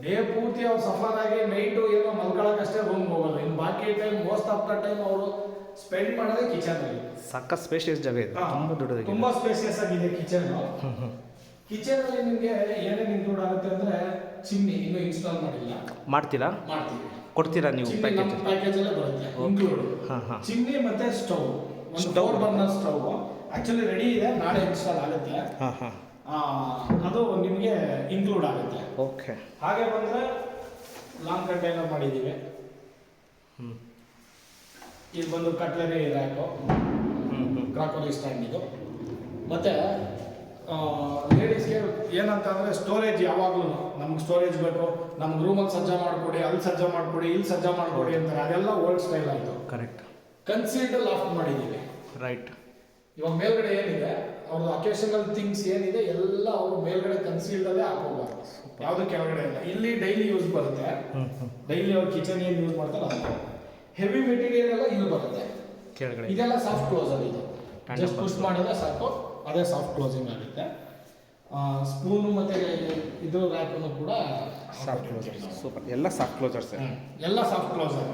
ಡೇ ಪೂರ್ತಿ ಅವ್ರು ಸಫರ್ ಆಗಿ ನೈಟು ಏನೋ ಮಲ್ಕೊಳ್ಳೋಕ್ಕಷ್ಟೇ ರೂಮ್ಗೆ ಹೋಗೋದು. ಇನ್ನು ಬಾಕಿ time most of the time ಅವರು ಸ್ಪೆಂಡ್ ಮಾಡೋದೇ ಕಿಚನಲ್ಲಿ. ಸಾಕಷ್ಟು ಸ್ಪೇಷಿಯಸ್ ಜಾಗ ಇದೆ, ತುಂಬ ದೊಡ್ಡದಾಗಿದೆ, ತುಂಬ ಸ್ಪೇಷಿಯಸ್ ಆಗಿದೆ ಕಿಚನ್. ಕಿಚನಲ್ಲಿ ನಿಮಗೆ ಏನೇನು ಇನ್ಕ್ಲೂಡ್ ಆಗುತ್ತೆ ಅಂದರೆ ಚಿಮ್ನಿ ಇನ್ನೂ ಇನ್ಸ್ಟಾಲ್ ಮಾಡಿಲ್ಲ, ಮಾಡ್ತೀರಾ? ಮಾಡ್ತೀವಿ. ಕೊಡ್ತೀರಾ ನೀವು ಪ್ಯಾಕೇಜ್? ಪ್ಯಾಕೇಜಲ್ಲೇ ಬರುತ್ತೆ ಇನ್ಕ್ಲೂಡ್. ಹಾಂ. ಚಿಮ್ನಿ ಮತ್ತು ಸ್ಟವ್, ಒಂದು 4 ಬರ್ನರ್ ಸ್ಟವ್ ಆ್ಯಕ್ಚುಲಿ ರೆಡಿ ಇದೆ, ನಾಳೆ ಇನ್ಸ್ಟಾಲ್ ಆಗುತ್ತೆ. ಹಾಂ. ಅದು ನಿಮಗೆ ಇನ್ಕ್ಲೂಡ್ ಆಗುತ್ತೆ. ಓಕೆ. ಹಾಗೆ ಬಂದರೆ ಲಾಂಗ್ ಕಂಟೈನರ್ ಮಾಡಿದ್ದೀವಿ. ಇಲ್ಲಿ ಬಂದು ಕಟ್ಲರಿ ರ್ಯಾಕು, ಕ್ರಾಕರಿ ಸ್ಟ್ಯಾಂಡ್ ಇದು. ಮತ್ತು ಲೇಡೀಸ್ಗೆ ಏನಂತಂದರೆ ಸ್ಟೋರೇಜ್ ಯಾವಾಗಲೂ ನಮ್ಗೆ ಸ್ಟೋರೇಜ್ ಬೇಕು, ನಮ್ಗೆ ರೂಮಲ್ಲಿ ಸಜ್ಜಾ ಮಾಡಿಕೊಡಿ, ಅಲ್ಲಿ ಸಜ್ಜಾ ಮಾಡಿಕೊಡಿ, ಇಲ್ಲಿ ಸಜ್ಜಾ ಮಾಡಿಕೊಡಿ ಅಂತಾರೆ. ಅದೆಲ್ಲ ಓಲ್ಡ್ ಸ್ಟೈಲ್ ಆಯಿತು. ಕರೆಕ್ಟ್. ಕನ್ಸೀಲ್ಡ್ ಲಾಫ್ಟ್ ಮಾಡಿದ್ದೀವಿ. ರೈಟ್. ಇವಾಗ ಮೇಲ್ಗಡೆ ಏನಿದೆ ಅವ್ರದ್ದು ಅಕೇಶನಲ್ ಥಿಂಗ್ಸ್ ಏನಿದೆ ಎಲ್ಲ ಅವರು ಮೇಲ್ಗಡೆ ಕನ್ಸೀಲ್ಡಲ್ಲೇ ಹಾಕೋಬಾರ್ದು, ಯಾವುದು ಕೆಳಗಡೆ ಇಲ್ಲ. ಇಲ್ಲಿ ಡೈಲಿ ಯೂಸ್ ಬರುತ್ತೆ, ಡೈಲಿ ಅವ್ರು ಕಿಚನ್ ಏನು ಯೂಸ್ ಮಾಡ್ತಾರೆ ಅದು. ಹೆವಿ ಮೆಟೀರಿಯಲ್ ಎಲ್ಲ ಇಲ್ಲಿ ಬರುತ್ತೆ ಕೆಳಗಡೆ. ಇದೆಲ್ಲ ಸಾಫ್ಟ್ ಕ್ಲೋಸರ್. ಇದು ಜಸ್ಟ್ ಪುಷ್ ಮಾಡಿದ್ರೆ ಸಾಕು, ಅದೇ ಸಾಫ್ಟ್ ಕ್ಲೋಸಿಂಗ್ ಆಗುತ್ತೆ. ಸ್ಪೂನು ಮತ್ತು ಇದು ರ್ಯಾಕನ್ನು ಕೂಡ ಸಾಫ್ಟ್ ಕ್ಲೋಸರ್. ಸೂಪರ್. ಎಲ್ಲ ಸಾಫ್ಟ್ ಕ್ಲೋಸರ್ಸ್, ಎಲ್ಲ ಸಾಫ್ಟ್ ಕ್ಲೋಸರ್.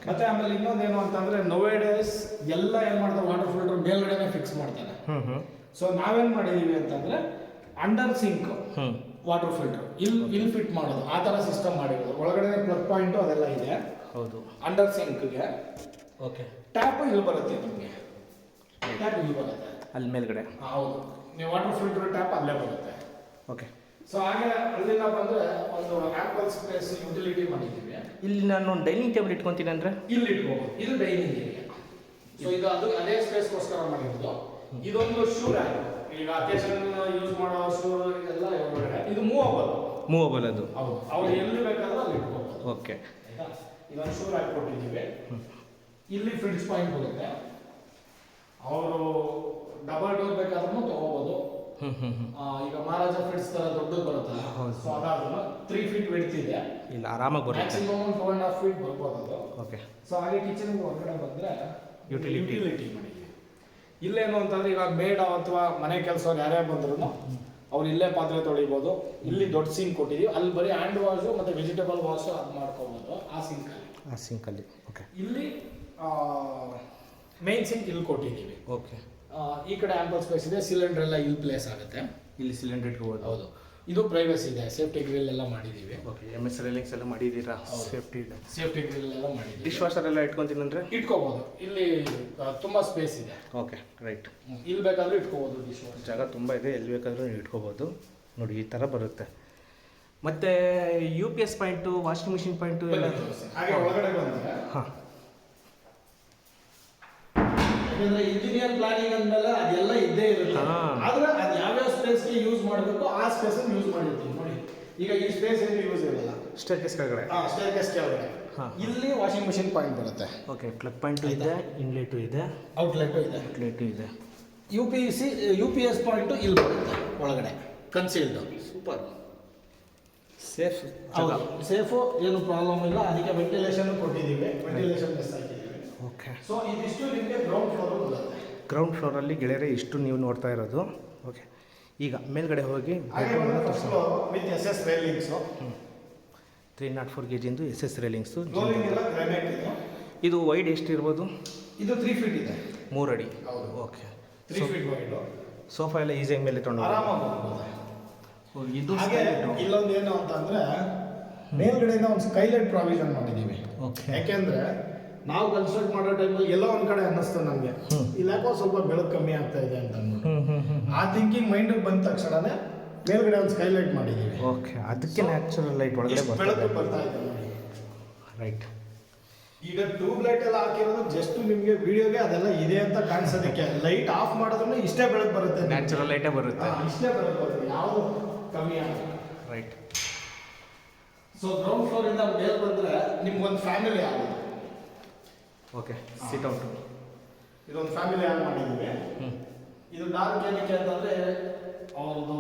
ಮತ್ತೆ ಆಮೇಲೆ ಇನ್ನೊಂದೇನು ಅಂತಂದರೆ ನೊವೇಡೇಸ್ ಎಲ್ಲ ಏನು ಮಾಡ್ತಾರೆ, ವಾಟರ್ ಫಿಲ್ಟರ್ ಮೇಲ್ಗಡೆನೇ ಫಿಕ್ಸ್ ಮಾಡ್ತಾರೆ. ಸೊ ನಾವೇನು ಮಾಡಿದ್ದೀವಿ ಅಂತಂದರೆ ಅಂಡರ್ ಸಿಂಕ್ ವಾಟರ್ ಫಿಲ್ಟರ್ ಇಲ್ಲಿ ಫಿಟ್ ಮಾಡೋದು, ಆ ಥರ ಸಿಸ್ಟಮ್ ಮಾಡಿರೋದು. ಒಳಗಡೆ ಪ್ಲಗ್ ಪಾಯಿಂಟು ಅದೆಲ್ಲ ಇದೆ. ಹೌದು. Under ಸಿಂಕ್ಗೆ okay. ಟ್ಯಾಪು ಇಲ್ಲಿ ಬರುತ್ತೆ ನಿಮಗೆ, ಟ್ಯಾಪ್ ಇಲ್ಲಿ ಬರುತ್ತೆ ಅಲ್ಲಿ ಮೇಲ್ಗಡೆ. ಹೌದು, ನೀವು ವಾಟರ್ ಫಿಲ್ಟರ್ ಟ್ಯಾಪ್ ಅಲ್ಲೇ ಬರುತ್ತೆ. ಓಕೆ. ಸೊ ಹಾಗೆ ಅಲ್ಲಿಂದ ಬಂದರೆ ಒಂದು ಆ್ಯಪಲ್ ಸ್ಪೇಸ್ ಯುಟಿಲಿಟಿ ಮಾಡಿದ್ದೀವಿ. ಇಲ್ಲಿ ನಾನು ಡೈನಿಂಗ್ ಟೇಬಲ್ ಇಟ್ಕೊತೀನಿ ಅಂದರೆ ಇಲ್ಲಿ ಇಟ್ಕೋಬೋದು. ಇದು ಡೈನಿಂಗ್ ಏರಿಯಾ. ಸೊ ಇದು ಅದೇ ಸ್ಪೇಸ್ಗೋಸ್ಕರ ಮಾಡಿರೋದು. ಇದೊಂದು ಶೂ ರ್ಯಾಕ್, ಈಗ ಅಕೇಶನ್ ಯೂಸ್ ಮಾಡೋ ಶೂ ಎಲ್ಲ ಒಳಗಡೆ. ಇದು ಮೂವಬಲ್ ಅದು. ಹೌದು, ಅವ್ರು ಎಲ್ಲಿ ಬೇಕಾದ್ರೂ ಅಲ್ಲಿ ಇಟ್ಕೋಬೋದು. ಓಕೆ. ಆಯಿತಾ. ಇದೊಂದು ಶೂ ರ್ಯಾಕ್ ಕೊಟ್ಟಿದ್ದೀವಿ. ಇಲ್ಲಿ ಫ್ರಿಡ್ಜ್ ಪಾಯಿಂಟ್ ಬರುತ್ತೆ. ಅವರು ಡಬಲ್ ಡೋರ್ ಬೇಕಾದ್ರೂ ತೊಗೋಬೋದು. ಈಗ ಮಹಾರಾಜ ಫ್ರಿಡ್ಜ್ ಥರ ದೊಡ್ಡದು ಬರುತ್ತಲ್ಲ, ಸೊ ಅದಾದ್ರೂ 3 ಫೀಟ್ ವಿಡ್ತ್ ಇದೆ. ಇಲ್ಲ ಆರಾಮಾಗಿ ಬರುತ್ತೆ. ಮ್ಯಾಕ್ಸಿಮಮ್ 2.5 ಫೀಟ್ ಬರ್ಬೋದು ಅದು. ಓಕೆ. ಸೊ ಹಾಗೆ ಕಿಚನ್ಗೆ ಹೊರಗಡೆ ಬಂದರೆ ಯುಟಿಲಿಟಿ ಮಾಡಿದ್ದೀವಿ. ಇಲ್ಲೇನು ಅಂತಂದರೆ ಈಗ ಮೇಡ್ ಅಥವಾ ಮನೆ ಕೆಲಸವ್ರು ಯಾರೇ ಬಂದ್ರೂ ಅವ್ರು ಇಲ್ಲೇ ಪಾತ್ರೆ ತೊಳಿಬೋದು. ಇಲ್ಲಿ ದೊಡ್ಡ ಸಿಂಕ್ ಕೊಟ್ಟಿದ್ದೀವಿ. ಅಲ್ಲಿ ಬರೀ ಹ್ಯಾಂಡ್ ವಾಶು ಮತ್ತು ವೆಜಿಟೇಬಲ್ ವಾಶು ಅದು ಮಾಡ್ಕೊಬೋದು ಆ ಸಿಂಕಲ್ಲಿ. ಓಕೆ. ಇಲ್ಲಿ ಮೇನ್ ಸಿಂಕ್ ಇಲ್ಲಿ ಕೊಟ್ಟಿದ್ದೀವಿ. ಓಕೆ. ಈ ಕಡೆ ಆಂಪಲ್ ಸ್ಪೇಸ್ ಇದೆ. ಸಿಲಿಂಡರ್ ಎಲ್ಲ ಇಲ್ಲಿ ಪ್ಲೇಸ್ ಆಗುತ್ತೆ. ಇಲ್ಲಿ ಸಿಲಿಂಡರ್ ಇಟ್ಕೋಬೋದು. ಹೌದು. ಇದು ಪ್ರೈವಸಿ ಇದೆ. ಸೇಫ್ಟಿ ಗ್ರಿಲ್ ಎಲ್ಲ ಮಾಡಿದ್ದೀವಿ. ಓಕೆ. MS ರೈಲಿಂಗ್ಸ್ ಎಲ್ಲ ಮಾಡಿದ್ದೀರಾ? ಸೇಫ್ಟಿ ಗ್ರಿಲ್ ಎಲ್ಲ ಮಾಡಿದ್ದೀವಿ. ಡಿಶ್ ವಾಷರ್ ಎಲ್ಲ ಇಟ್ಕೊತೀನಿ ಅಂದರೆ ಇಟ್ಕೋಬೋದು. ಇಲ್ಲಿ ತುಂಬ ಸ್ಪೇಸ್ ಇದೆ. ಓಕೆ. ರೈಟ್. ಇಲ್ಲಿ ಬೇಕಾದರೂ ಇಟ್ಕೋಬೋದು. ಡಿಶ್ ವಾಷರ್ ಜಾಗ ತುಂಬ ಇದೆ, ಎಲ್ಲಿ ಬೇಕಾದರೂ ಇಟ್ಕೋಬೋದು. ನೋಡಿ ಈ ಥರ ಬರುತ್ತೆ. ಮತ್ತು UPS point, washing machine point ಎಲ್ಲ ಹಾಗೆ ಒಳಗಡೆ ಬಂದರೆ. ಹಾಂ. ಯಾಕಂದರೆ ಇಂಜಿನಿಯರ್ ಪ್ಲಾನಿಂಗ್ ಅಂದಮೇಲೆ ಅದೆಲ್ಲ ಇದ್ದೇ ಇರುತ್ತೆ. ಆದರೆ ಅದು ಯಾವ್ಯಾವ ಸ್ಪೇಸ್ಗೆ ಯೂಸ್ ಮಾಡಬೇಕು ಆ ಸ್ಪೇಸನ್ನು ಯೂಸ್ ಮಾಡಿರ್ತೀವಿ. ನೋಡಿ ಈಗ ಈ ಸ್ಪೇಸ್ ಏನು ಯೂಸ್ ಇರಲ್ಲ. ಸ್ಟೇರ್ಕೇಸ್ ಕೆಳಗಡೆ. ಸ್ಟೇರ್ಕೇಸ್ ಕೆಳಗಡೆ. ಇಲ್ಲಿ ವಾಷಿಂಗ್ ಮಿಷಿನ್ ಪಾಯಿಂಟ್ ಬರುತ್ತೆ. ಓಕೆ. ಪ್ಲಗ್ ಪಾಯಿಂಟು ಇದೆ, ಇನ್ಲೆಟು ಇದೆ, ಔಟ್ಲೆಟು ಇದೆ. UPS ಪಾಯಿಂಟು ಇಲ್ಲಿ ಬರುತ್ತೆ ಒಳಗಡೆ, ಕನ್ಸೀಲ್ಡು. ಸೂಪರ್. ಸೇಫ್. ಹೌದು, ಸೇಫು, ಏನು ಪ್ರಾಬ್ಲಮ್ ಇಲ್ಲ. ಅದಕ್ಕೆ ವೆಂಟಿಲೇಷನ್ ಕೊಟ್ಟಿದ್ದೀವಿ. ವೆಂಟಿಲೇಷನ್ ಮಿಸ್ ಆಗಿದ್ದೀವಿ. ಓಕೆ. ಸೊ ಇದಿಷ್ಟು ನಿಮಗೆ ಗ್ರೌಂಡ್ ಫ್ಲೋರು ಬರುತ್ತೆ. ಗ್ರೌಂಡ್ ಫ್ಲೋರಲ್ಲಿ ಗೆಳೆಯರೆ ಇಷ್ಟು ನೀವು ನೋಡ್ತಾ ಇರೋದು. ಓಕೆ. ಈಗ ಮೇಲ್ಗಡೆ ಹೋಗಿ with SS railings, 304 kg SS railings. ಇದು ವೈಡ್ ಎಷ್ಟಿರ್ಬೋದು? ಇದು 3 ಫೀಟ್ ಇದೆ. 3 ಅಡಿ. ಓಕೆ. 3 feet wide. ಸೋಫಾ ಎಲ್ಲ ಈಸಿಯಾಗಿ ಮೇಲೆ ತೊಗೊಂಡು ಆರಾಮಾಗಿ. ಇದು ಇಲ್ಲೊಂದು ಏನು ಅಂತಂದರೆ ಮೇಲ್ಗಡೆಯಿಂದ ಒಂದು ಸ್ಕೈಲೈಟ್ ಪ್ರಾವಿಷನ್ ಮಾಡಿದ್ದೀವಿ. ಓಕೆ. ಯಾಕೆಂದರೆ ನಾವು ಕನ್ಸ್ಟ್ರಕ್ಟ್ ಮಾಡೋ ಟೈಮಲ್ಲಿ ಎಲ್ಲ ಒಂದು ಕಡೆ ಅನ್ನಿಸ್ತು ನಮಗೆ, ಇಲ್ಲಿ ಯಾಕೋ ಸ್ವಲ್ಪ ಬೆಳಕು ಕಮ್ಮಿ ಆಗ್ತಾ ಇದೆ ಅಂತ ಅಂದ್ಬಿಟ್ಟು ಆ ಥಿಂಕಿಂಗ್ ಮೈಂಡಿಗೆ ಬಂದ ತಕ್ಷಣನೇ ಮೇಲ್ಗಡೆ ಒಂದು ಸ್ಕೈಲೈಟ್ ಮಾಡಿದ್ದೀವಿ. ಓಕೆ. ಅದಕ್ಕೆ ನ್ಯಾಚುರಲ್ ಲೈಟ್ ಒಳಗಡೆ ಬೆಳಕು ಬರ್ತಾ ಇದೆ ನೋಡಿ. ರೈಟ್. ಈಗ ಟ್ಯೂಬ್ ಲೈಟ್ ಎಲ್ಲ ಹಾಕಿರೋದು ಜಸ್ಟ್ ನಿಮಗೆ ವಿಡಿಯೋಗೆ ಅದೆಲ್ಲ ಇದೆ ಅಂತ ಕಾಣಿಸೋದಕ್ಕೆ. ಲೈಟ್ ಆಫ್ ಮಾಡಿದ್ರು ಇಷ್ಟೇ ಬೆಳಕು ಬರುತ್ತೆ, ನ್ಯಾಚುರಲ್ ಲೈಟೇ ಬರುತ್ತೆ. ಇಷ್ಟೇ ಬೆಳಕು ಬರುತ್ತೆ, ಯಾವುದು ಕಮ್ಮಿ ಆಗಲ್ಲ. ರೈಟ್. ಸೊ ಗ್ರೌಂಡ್ ಫ್ಲೋರಿಂದ ಮೇಲೆ ಬಂದರೆ ನಿಮ್ಗೊಂದು ಫ್ಯಾಮಿಲಿ ಆಗುತ್ತೆ. ಓಕೆ. ಸಿಟ್ ಔಟ್. ಇದೊಂದು ಫ್ಯಾಮಿಲಿ ಆಗಿ ಮಾಡಿದ್ದೀವಿ. ಇದು ಡಾರ್ಕ್ ಏನಕ್ಕೆ ಅಂತಂದರೆ ಅವ್ರದ್ದು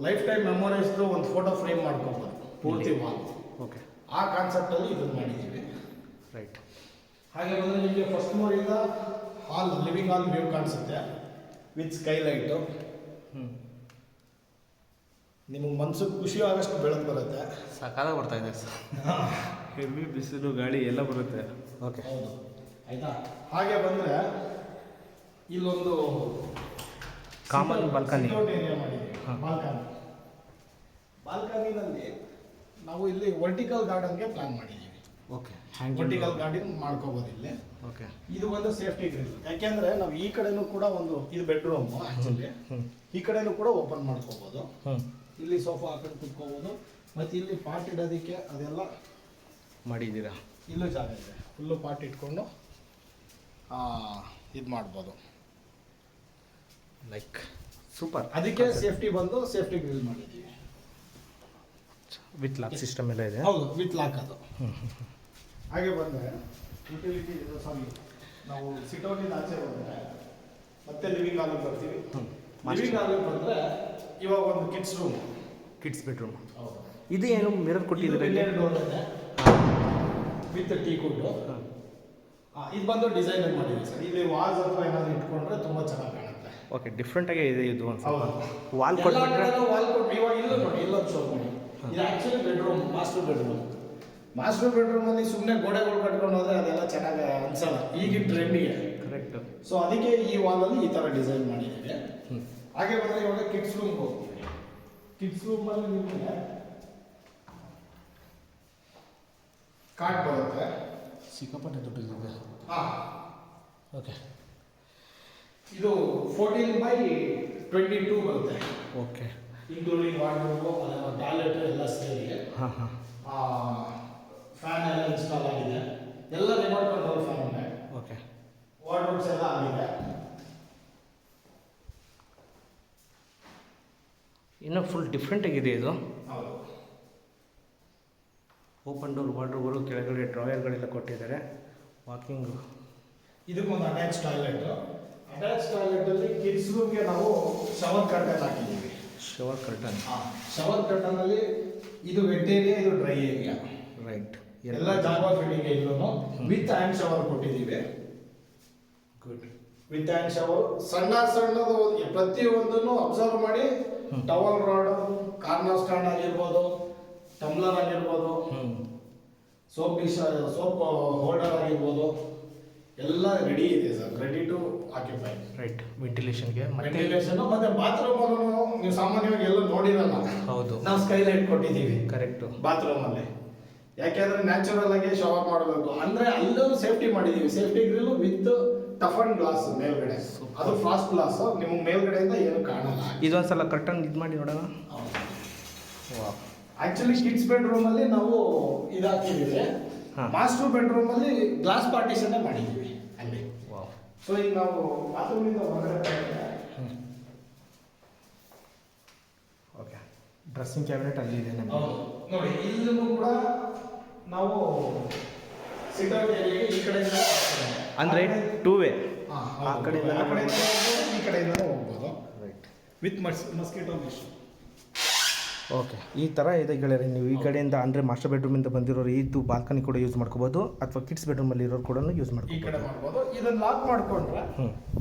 ಲೈಫ್ ಟೈಮ್ ಮೆಮೊರೀಸ್ದು ಒಂದು ಫೋಟೋ ಫ್ರೇಮ್ ಮಾಡ್ಕೊಬೋದು ಪೂರ್ತಿ ವಾಲ್. ಓಕೆ. ಆ ಕಾನ್ಸೆಪ್ಟಲ್ಲಿ ಇದನ್ನು ಮಾಡಿದ್ದೀವಿ. ರೈಟ್. ಹಾಗೆ ಬಂದರೆ ನಿಮಗೆ ಫಸ್ಟ್ ಫ್ಲೋರಿಂದ ಹಾಲ್, ಲಿವಿಂಗ್ ಹಾಲ್ ವ್ಯೂ ಕಾಣಿಸುತ್ತೆ ವಿತ್ ಸ್ಕೈಲೈಟು. ನಿಮಗೆ ಮನಸ್ಸಿಗೆ ಖುಷಿ ಆಗೋಷ್ಟು ಬೆಳಕು ಬರುತ್ತೆ. ಸಕಾಲ ಬರ್ತಾ ಇದೆ ಸರ್. ಹೆವಿ ಬಿಸಿಲು ಗಾಳಿ ಎಲ್ಲ ಬರುತ್ತೆ. ಓಕೆ. ಹೌದು. ಆಯಿತಾ. ಹಾಗೆ ಬಂದರೆ ಇಲ್ಲೊಂದು ಕಾಮನ್ ಬಾಲ್ಕನಿ ಏರಿಯಾ ಮಾಡಿದ್ದೀವಿ. ಬಾಲ್ಕನಿನಲ್ಲಿ ನಾವು ಇಲ್ಲಿ ವರ್ಟಿಕಲ್ ಗಾರ್ಡನ್ಗೆ ಪ್ಲಾನ್ ಮಾಡಿದ್ದೀವಿ. ಓಕೆ, ವರ್ಟಿಕಲ್ ಗಾರ್ಡನ್ ಮಾಡ್ಕೋಬೋದು ಇಲ್ಲಿ. ಓಕೆ, ಇದು ಒಂದು ಸೇಫ್ಟಿ ಗ್ರಿಲ್, ಯಾಕೆಂದ್ರೆ ನಾವು ಈ ಕಡೆನೂ ಕೂಡ ಒಂದು ಇದು ಬೆಡ್ರೂಮ್ ಆಕ್ಚುಲಿ, ಈ ಕಡೆನೂ ಕೂಡ ಓಪನ್ ಮಾಡ್ಕೋಬಹುದು. ಇಲ್ಲಿ ಸೋಫಾ ಹಾಕೊಂಡು ಕುತ್ಕೋಬಹುದು, ಮತ್ತೆ ಇಲ್ಲಿ ಪಾಟ್ ಇಡೋದಕ್ಕೆ ಅದೆಲ್ಲ ಮಾಡಿದ್ದೀರಾ. ಇಲ್ಲೂ ಜಾಗ ಇದೆ, ಫುಲ್ಲು ಪಾಟ್ ಇಟ್ಕೊಂಡು ಇದು ಮಾಡ್ಬೋದು. Like super. ಅದಕ್ಕೆ ಸೇಫ್ಟಿ ಬಂದು ಸೇಫ್ಟಿ ಗ್ರಿಲ್ ಮಾಡಿದ್ದೀವಿ. ವಿತ್ ಲಾಕ್ ಸಿಸ್ಟಮ್ ಎಲ್ಲ ಇದೆ. ಹೌದು, ವಿತ್ ಲಾಕ್ ಅದು. ಹಾಗೆ ಬಂದರೆ ಯುಟಿಲಿಟಿ, ಸಾರಿ, ನಾವು ಸಿಟೌಟಿಂದ ಆಚೆ ಬಂದರೆ ಮತ್ತೆ ಲಿವಿಂಗ್ ಹಾಲಿಗೆ ಬರ್ತೀವಿ. ಲಿವಿಂಗ್ ಹಾಲಿಗೆ ಬಂದರೆ ಇವಾಗ ಒಂದು ಕಿಡ್ಸ್ ಬೆಡ್ರೂಮ್. ಹೌದು. ಇದು ಏನು ಮಿರರ್ ಕೊಟ್ಟಿದ್ದೀರಾ? ಡೋರ್ ಇದೆ ವಿತ್ ಟೀ ಕುಡ್ಡು. ಇದು ಬಂದು ಡಿಸೈನ್ ಮಾಡಿದ್ದೀವಿ ಸರ್. ಇಲ್ಲಿ ವಾಲ್ಸ್ ಅಥವಾ ಏನಾದ್ರು ಇಟ್ಕೊಂಡ್ರೆ ತುಂಬ ಚೆನ್ನಾಗಿ ಕಾಣುತ್ತೆ. ಓಕೆ, ಡಿಫ್ರೆಂಟಾಗೇ ಇದೆ ಇದು. ಒಂದು ಹೌದು, ವಾಲ್ ಕೊಟ್ಟರೆ ವಾಲ್ ಕೊಟ್ಟು ಇವಾಗ ಇಲ್ಲೂ ನೋಡಿ, ಇಲ್ಲೊಂದು ಶೋ ಮಾಡಿ. ಇದು actually bedroom, master bedroom. Master ಬೆಡ್ರೂಮಲ್ಲಿ ಸುಮ್ಮನೆ ಗೋಡೆಗಳು ಕಟ್ಕೊಂಡು ಹೋದ್ರೆ ಅದೆಲ್ಲ ಚೆನ್ನಾಗಿ ಅನ್ಸಲ್ಲ ಈಗಿನ ಟ್ರೆಂಡಿಗೆ. ಕರೆಕ್ಟ್. ಸೊ ಅದಕ್ಕೆ ಈ ವಾಲಲ್ಲಿ ಈ ಥರ ಡಿಸೈನ್ ಮಾಡಿದ್ದೀವಿ. ಹಾಗೆ ಬಂದರೆ ಇವಾಗ ಕಿಡ್ಸ್ ರೂಮ್ಗೆ ಹೋಗ್ತೀವಿ. ಕಿಡ್ಸ್ ರೂಮಲ್ಲಿ ನಿಮಗೆ ಕಾರ್ಡ್ ಬರುತ್ತೆ, ಸಿಕ್ಕಾಪಟ್ಟೆ ದುಡ್ಡಿದೆ. ಹಾಂ, ಓಕೆ. ಇದು 14x22 ಬರುತ್ತೆ. ಓಕೆ, ಇನ್ಕ್ಲೂಡಿಂಗ್ ವಾರ್ಡ್ರೋಬು, ಟಾಯ್ಲೆಟ್ ಎಲ್ಲ ಸೇರಿ. ಹಾಂ ಹಾಂ. ಫ್ಯಾನ್ ಎಲ್ಲ ಇನ್ಸ್ಟಾಲ್ ಆಗಿದೆ, ಎಲ್ಲ ರಿಮೋಟ್ ಕಂಟ್ರೋಲ್ ಫ್ಯಾನ್ ಇದೆ. ಓಕೆ, ವಾರ್ಡ್ರೋಬ್ಸ್ ಎಲ್ಲ ಆಗಿದೆ. ಇನ್ನೂ ಫುಲ್ ಡಿಫ್ರೆಂಟಾಗಿದೆ ಇದು. ಹೌದು. ಓಪನ್ ಡೋರ್ ವಾರ್ಡ್ರೋಬ್ಗಳು, ಕೆಳಗಡೆ ಡ್ರಾಯರ್ಗಳೆಲ್ಲ ಕೊಟ್ಟಿದ್ದಾರೆ. ವಾಕಿಂಗು. ಇದಕ್ಕೊಂದು ಅಟ್ಯಾಚ್ ಟಾಯ್ಲೆಟ್. ಅಟ್ಯಾಚ್ ಟಾಯ್ಲೆಟಲ್ಲಿ ಕಿಡ್ಸ್ ರೂಮ್ಗೆ ನಾವು ಶವರ್ ಕರ್ಟನ್ ಹಾಕಿದ್ದೀವಿ. Shower curtain. ಶವರ್ ಕರ್ಟನಲ್ಲಿ ಇದು ವೆಟ್ ಏರಿಯಾ, ಇದು ಡ್ರೈ ಏರಿಯಾ. ರೈಟ್. ಎಲ್ಲ ಜಾಗ ಫಿಟ್ಟಿಂಗ್ ಇಲ್ಲೂ ವಿತ್ ಹ್ಯಾಂಡ್ ಶವರ್ ಕೊಟ್ಟಿದ್ದೀವಿ. ಗುಡ್. With hand shower. ಸಣ್ಣದು ಪ್ರತಿಯೊಂದನ್ನು ಅಬ್ಸರ್ವ್ ಮಾಡಿ. ಟವಲ್ ರಾಡ್, ಕಾರ್ನರ್ ಸ್ಟ್ಯಾಂಡ್ ಆಗಿರ್ಬೋದು, ಟಮ್ಲರ್ ಆಗಿರ್ಬೋದು, ಸೋಪ್ ಹೋಲ್ಡರ್ ಆಗಿರ್ಬೋದು, ಎಲ್ಲ ರೆಡಿ ಇದೆ sir. Ready to occupy. Right. ವೆಂಟಿಲೇಷನ್ಗೆ ವೆಂಟಿಲೇಷನ್ ಮತ್ತೆ ಬಾತ್ರೂಮ್ ನೀವು ಸಾಮಾನ್ಯವಾಗಿ ಎಲ್ಲೂ ನೋಡಿರಲ್ಲ. ಹೌದು, ನಾವು ಸ್ಕೈಲೈಟ್ ಕೊಟ್ಟಿದ್ದೀವಿ ಕರೆಕ್ಟು. ಬಾತ್ರೂಮಲ್ಲಿ, ಯಾಕೆಂದ್ರೆ ನ್ಯಾಚುರಲ್ ಆಗಿ ಶವರ್ ಮಾಡಬೇಕು ಅಂದ್ರೆ ಅಲ್ಲೂ ಸೇಫ್ಟಿ ಮಾಡಿದ್ದೀವಿ. Safety grill with toughen glass ಮೇಲ್ಗಡೆ, ಅದು ಫ್ರಾಸ್ಟ್ ಗ್ಲಾಸ್, ನಿಮಗೆ ಮೇಲ್ಗಡೆಯಿಂದ ಏನು ಕಾಣಲ್ಲ. ಇದೊಂದ್ಸಲ ಕರ್ಟನ್ ಇದು ಮಾಡಿ ನೋಡೋಣ. ಆಕ್ಚುಲಿ ಕಿಡ್ಸ್ ಬೆಡ್ರೂಮ್ ಅಲ್ಲಿ ನಾವು ಇದಾಕಿದ್ದೀವಿ. ಮಾಸ್ಟರ್ ಬೆಡ್ರೂಮ್ ಅಲ್ಲಿ ಗ್ಲಾಸ್ ಪಾರ್ಟಿಷನ್ ಮಾಡಿದ್ದೀವಿ ಅಲ್ಲಿ. ಸೊ ಈಗ ನಾವು ಬಾತ್ರೂಮಿಂದ ಹೊರಗಡೆ ಓಕೆ, ಡ್ರೆಸ್ಸಿಂಗ್ ಕ್ಯಾಬಿನೆಟ್ ಅಲ್ಲಿ ಇದೆ ನಮಗೆ. ನೋಡಿ, ಇಲ್ಲೂ ಕೂಡ ನಾವು ಸಿಟೌಟ್ ಏರಿಯಾಗೆ ಈ ಕಡೆಯಿಂದ ಅಂದರೆ 2 ವೇ, ಆ ಕಡೆಯಿಂದ ಈ ಕಡೆಯಿಂದ ಹೋಗ್ಬೋದು. Right. With mosquito mesh. Okay, ಈ ಥರ ಇದೆ ಗೆಳೆಯರೆ. ನೀವು ಈ ಕಡೆಯಿಂದ ಅಂದರೆ ಮಾಸ್ಟರ್ ಬೆಡ್ರೂಮಿಂದ ಬಂದಿರೋರು ಇದು ಬಾಲ್ಕನಿ ಕೂಡ ಯೂಸ್ ಮಾಡ್ಕೋಬೋದು, ಅಥವಾ ಕಿಡ್ಸ್ ಬೆಡ್ರೂಮಲ್ಲಿ ಇರೋರು ಕೂಡ ಯೂಸ್ ಈ ಕಡೆ ಮಾಡ್ಬೋದು. ಇದನ್ನು ಲಾಕ್ ಮಾಡಿಕೊಂಡ್ರೆ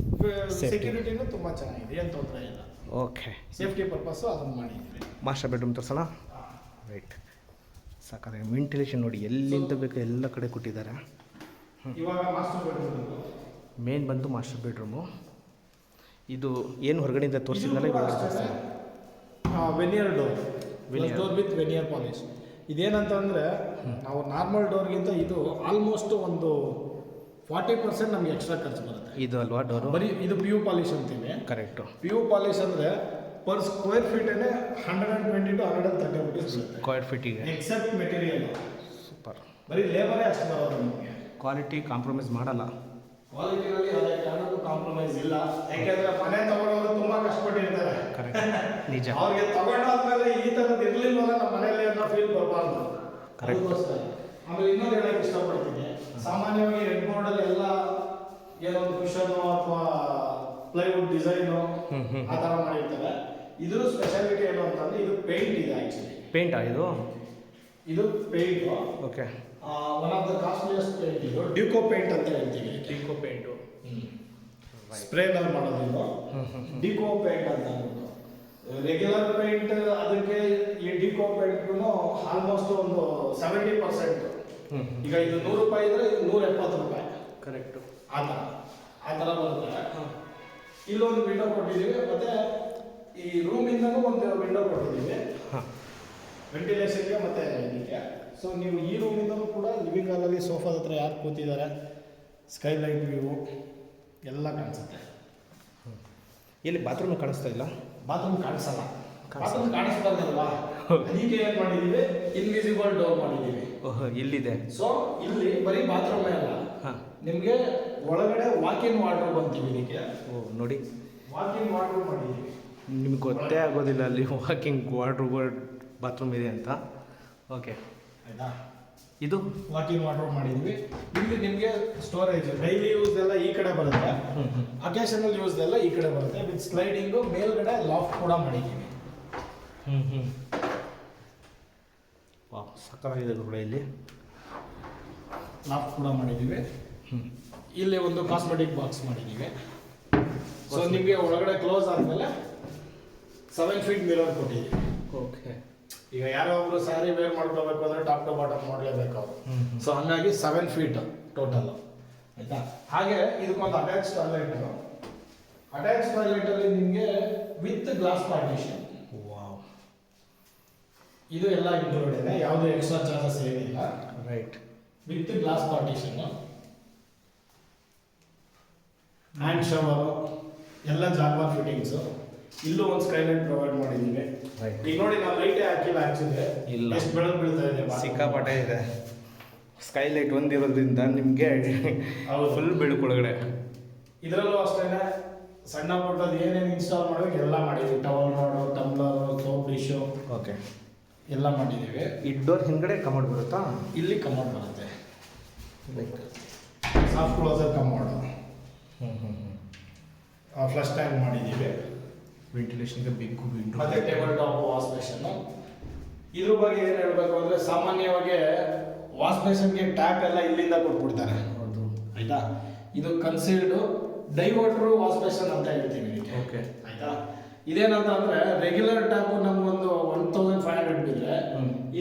ಸೆಕ್ಯೂರಿಟಿನೂ ತುಂಬ ಚೆನ್ನಾಗಿದೆ, ಏನು ತೊಂದರೆ ಇಲ್ಲ. ಓಕೆ, ಸೇಫ್ಟಿ ಪರ್ಪಸ್ಸು ಅದನ್ನು ಮಾಡಿದ್ದೀವಿ. ಮಾಸ್ಟರ್ ಬೆಡ್ರೂಮ್ ತೋರಿಸೋಣ. ರೈಟ್. ಸಾಕಾದ್ರೆ ವೆಂಟಿಲೇಷನ್ ನೋಡಿ, ಎಲ್ಲಿಂದ ಬೇಕು ಎಲ್ಲ ಕಡೆ ಕೊಟ್ಟಿದ್ದಾರೆ. ಇವಾಗ ಮಾಸ್ಟರ್ ಬೆಡ್ರೂಮ್ ಮೇನ್ ಬಂದು ಮಾಸ್ಟರ್ ಬೆಡ್ರೂಮು. ಇದು ಏನು ಹೊರಗಡೆಯಿಂದ ತೋರಿಸಿದ್ನಲ್ಲ ಇವಾಗ ವೆನಿಯರ್ ಡೋರ್ ವಿತ್ ವೆನಿಯರ್ ಪಾಲಿಶ್. ಇದೇನಂತಂದರೆ ನಾವು ನಾರ್ಮಲ್ ಡೋರ್ಗಿಂತ ಇದು ಆಲ್ಮೋಸ್ಟ್ ಒಂದು 40% ನಮಗೆ ಎಕ್ಸ್ಟ್ರಾ ಖರ್ಚು ಬರುತ್ತೆ. ಇದು ಅಲ್ವಾ ಡೋರು? ಬರೀ ಇದು ಪ್ಯೂ ಪಾಲಿಶ್ ಅಂತೀವಿ. ಕರೆಕ್ಟು. ಪ್ಯೂ ಪಾಲಿಶ್ ಅಂದರೆ ಪರ್ ಸ್ಕ್ವೇರ್ ಫೀಟೇ 120 to 130 rupees ಬರುತ್ತೆ. ಸ್ಕ್ವೇರ್ ಫೀಟಿಗೆ ಎಕ್ಸೆಪ್ಟ್ ಮೆಟೀರಿಯಲ್. ಸೂಪರ್. ಬರೀ ಲೇಬರೇ ಅಷ್ಟು ಬರೋದು ನಮಗೆ. ಕ್ವಾಲಿಟಿ ಕಾಂಪ್ರಮೈಸ್ ಮಾಡಲ್ಲ. ಕ್ವಾಲಿಟಿನಲ್ಲಿ ಅದೇ ಕಾರಣಕ್ಕೂ ಕಾಂಪ್ರಮೈಸ್ ಇಲ್ಲ. ಯಾಕೆಂದರೆ ಮನೆ ತಗೊಳ್ಳೋರು ತುಂಬ ಕಷ್ಟಪಟ್ಟಿರ್ತಾರೆ. ಕರೆಕ್ಟ್, ನಿಜ. ಅವ್ರಿಗೆ ತಗೊಂಡಾದ್ಮೇಲೆ ಈ ಥರದ್ದು ಇರಲಿಲ್ವಲ್ಲ ನಮ್ಮ ಮನೆಯಲ್ಲಿ ಅನ್ನೋ ಫೀಲ್ ಬರಬಾರ್ದು. ಕರೆಕ್ಟ್. ಆಮೇಲೆ ಇನ್ನೊಂದು ಹೇಳಕ್ಕೆ ಇಷ್ಟಪಡ್ತೀನಿ, ಸಾಮಾನ್ಯವಾಗಿ ರೆಡ್ ಬೋರ್ಡಲ್ಲಿ ಎಲ್ಲ ಏನೋ ಒಂದು ಕುಷನ್ನು ಅಥವಾ ಪ್ಲೈವುಡ್ ಡಿಸೈನು ಆ ಥರ ಮಾಡಿರ್ತಾರೆ. ಇದ್ರ ಸ್ಪೆಷಾಲಿಟಿ ಏನು ಅಂತಂದರೆ ಇದು ಪೇಂಟ್ ಇದೆ. ಆ್ಯಕ್ಚುಲಿ ಪೇಂಟಾ ಇದು paint. Okay. One of the costliest paint ಇದು ಡ್ಯೂಕೋ ಪೇಂಟ್ ಅಂತ ಹೇಳ್ತೀವಿ. ಡಿಕೋ ಪೇಂಟು ಸ್ಪ್ರೇನಲ್ಲಿ ಮಾಡೋದಿಲ್ಲ, ಡಿಕೋ ಪೇಂಟ್ ಅಂತ ಅಂದ್ಬಿಟ್ಟು. ರೆಗ್ಯುಲರ್ ಪೇಂಟ್ ಅದಕ್ಕೆ ಈ ಡಿಕೋ ಪೇಂಟ್ಗೂ ಆಲ್ಮೋಸ್ಟ್ ಒಂದು 70%. ಈಗ ಇದು 100 ರೂಪಾಯಿ ಇದ್ರೆ ಇದು 170 ರೂಪಾಯಿ. ಕರೆಕ್ಟು. ಆ ಥರ ಬರುತ್ತೆ. ಇಲ್ಲೊಂದು ವಿಂಡೋ ಕೊಟ್ಟಿದ್ದೀವಿ. ಮತ್ತೆ ಈ ರೂಮಿಂದನೂ ಒಂದು ವಿಂಡೋ ಕೊಟ್ಟಿದ್ದೀವಿ ಹಾಂ ವೆಂಟಿಲೇಷನ್ಗೆ ಮತ್ತು ಇದಕ್ಕೆ. ಸೊ ನೀವು ಈ ರೂಮಿಂದನೂ ಕೂಡ ಲಿವಿಂಗ್ ಹಾಲಲ್ಲಿ ಸೋಫಾದ ಹತ್ರ ಯಾರು ಕೂತಿದ್ದಾರೆ, ಸ್ಕೈಲೈಟ್ ವ್ಯೂ ಎಲ್ಲ ಕಾಣಿಸುತ್ತೆ. ಇಲ್ಲಿ ಬಾತ್ರೂಮ್ ಕಾಣಿಸ್ತಾ ಇಲ್ಲ. ಬಾತ್ರೂಮ್ ಕಾಣಿಸಲ್ಲ, ಬಾತ್ರೂಮ್ ಕಾಣಿಸ್ಬಾರ್ದಲ್ವಾ, ಅದಕ್ಕೆ ಏನು ಮಾಡಿದ್ದೀವಿ, ಇನ್ವಿಸಿಬಲ್ ಡೋರ್ ಮಾಡಿದ್ದೀವಿ. ಓಹ್ ಇಲ್ಲಿದೆ. ಸೊ ಇಲ್ಲಿ ಬರೀ ಬಾತ್ರೂಮೇ ಅಲ್ಲ, ಹಾಂ ನಿಮಗೆ ಒಳಗಡೆ ವಾಕಿನ್ ವಾರ್ಡ್ರೋಬ್ ಅಂತೀವಿ ಇದಕ್ಕೆ. ಓ ನೋಡಿ, ವಾಕಿನ್ ವಾರ್ಡ್ರೋಬ್ ಮಾಡಿದ್ದೀವಿ. ನಿಮ್ಗೆ ಗೊತ್ತೇ ಆಗೋದಿಲ್ಲ ಅಲ್ಲಿ ವಾಕಿಂಗ್ ವಾರ್ಡ್ರೋಬ್ ಬಾತ್ರೂಮ್ ಇದೆ ಅಂತ. ಓಕೆ ಆಯಿತಾ, ಇದು ವಾಕಿನ್ ವಾರ್ಡ್ರೋಬ್ ಮಾಡಿದ್ವಿ. ಇಲ್ಲಿ ನಿಮಗೆ ಸ್ಟೋರೇಜ್ ಡೈಲಿ ಯೂಸ್ ಎಲ್ಲ ಈ ಕಡೆ ಬರುತ್ತೆ, ಅಕೇಶನಲ್ ಯೂಸ್ ಎಲ್ಲ ಈ ಕಡೆ ಬರುತ್ತೆ. ವಿತ್ ಸ್ಲೈಡಿಂಗು ಮೇಲ್ಗಡೆ ಲಾಫ್ಟ್ ಕೂಡ ಮಾಡಿದ್ದೀವಿ. ವಾ ಸಕ್ಕತ್ತಾಗಿದೆ ಕೂಡ. ಇಲ್ಲಿ ಲಾಫ್ಟ್ ಕೂಡ ಮಾಡಿದ್ದೀವಿ. ಇಲ್ಲಿ ಒಂದು ಕಾಸ್ಮೆಟಿಕ್ ಬಾಕ್ಸ್ ಮಾಡಿದ್ದೀವಿ. ಸೊ ನಿಮಗೆ ಒಳಗಡೆ ಕ್ಲೋಸ್ ಆದಮೇಲೆ 7 ಫೀಟ್ ಮಿರರ್ ಕೊಟ್ಟಿದ್ದೀವಿ. ಓಕೆ, ಈಗ ಯಾರೋ ಒಬ್ರು ಸ್ಯಾರಿ ವೇರ್ ಮಾಡ್ಕೋಬೇಕು ಅಂದರೆ ಟಾಪ್ ಟು ಬಾಟಮ್ ಮಾಡಲೇಬೇಕು ಅವರು. ಸೊ ಹಂಗಾಗಿ 7 ಫೀಟ್ ಟೋಟಲ್, ಆಯಿತಾ. ಹಾಗೆ ಇದಕ್ಕೊಂದು ಅಟ್ಯಾಚ್ ಟಾಯ್ಲೆಟಲ್ಲಿ ನಿಮಗೆ ವಿತ್ ಗ್ಲಾಸ್ ಪಾರ್ಟಿಷನ್. ವಾವ್, ಇದು ಎಲ್ಲ ಇನ್ಕ್ಲೂಡ್ ಇದೆ, ಯಾವುದೇ ಎಕ್ಸ್ಟ್ರಾ ಚಾರ್ಜಸ್ ಏನಿಲ್ಲ. Right, with glass partition, hand shower ಎಲ್ಲ ಜಾಗ್ವಾರ್ ಫಿಟ್ಟಿಂಗ್ಸು. ಇಲ್ಲೂ ಒಂದು ಸ್ಕೈಲೈಟ್ ಪ್ರೊವೈಡ್ ಮಾಡಿದ್ದೀವಿ. ರೈಟ್, ಈಗ ನೋಡಿ ನಾವು ಲೈಟೇ ಹಾಕಿಲ್ಲ ಆ್ಯಕ್ಚುಲಿ, ಇಲ್ಲ ಎಷ್ಟು ಬೆಳಕು ಬೀಳ್ತಾ ಇದೆ, ಸಿಕ್ಕಾಪಟ್ಟೆ ಇದೆ. ಸ್ಕೈಲೈಟ್ ಒಂದಿರೋದ್ರಿಂದ ನಿಮಗೆ ಫುಲ್ ಬೆಳಕೊಳಗಡೆ. ಇದರಲ್ಲೂ ಅಷ್ಟೇ ಸಣ್ಣ ಪುಟ್ಟದ್ದು ಏನೇನು ಇನ್ಸ್ಟಾಲ್ ಮಾಡೋಕೆ ಎಲ್ಲ ಮಾಡಿದ್ದೀವಿ. Towel rod, tumbler, soap dish, okay ಎಲ್ಲ ಮಾಡಿದ್ದೀವಿ. ಈ ಡೋರ್ ಹಿಂದ್ಗಡೆ ಕಮೋಡ್ ಬರುತ್ತಾ? ಇಲ್ಲಿ ಕಮೋಡ್ ಬರುತ್ತೆ, like soft closer commode. Flush tank ಮಾಡಿದ್ದೀವಿ. ವೆಂಟಿಲೇಷನ್ಗೆ ಬಿಗ್ ವಿಂಡೋ ಮತ್ತೆ ಟೇಬಲ್ ಟಾಪ್ ವಾಶ್ ಬೇಷನ್. ಇದ್ರ ಬಗ್ಗೆ ಏನು ಹೇಳಬೇಕು ಅಂದರೆ, ಸಾಮಾನ್ಯವಾಗಿ ವಾಶ್ ಬೇಷನ್ಗೆ ಟ್ಯಾಪ್ ಎಲ್ಲ ಇಲ್ಲಿಂದ ಕೊಟ್ಬಿಡ್ತಾರೆ. ಹೌದು, ಆಯಿತಾ. ಇದು ಕನ್ಸೀಲ್ಡು ಡೈವರ್ಟ್ರು ವಾಶ್ ಬೇಷನ್ ಅಂತ ಹೇಳ್ತೀವಿ ಇದಕ್ಕೆ. ಓಕೆ, ಆಯಿತಾ. ಇದೇನಂತ ಅಂದರೆ ರೆಗ್ಯುಲರ್ ಟ್ಯಾಪು ನಮಗೊಂದು 1500 ಬಿದ್ದರೆ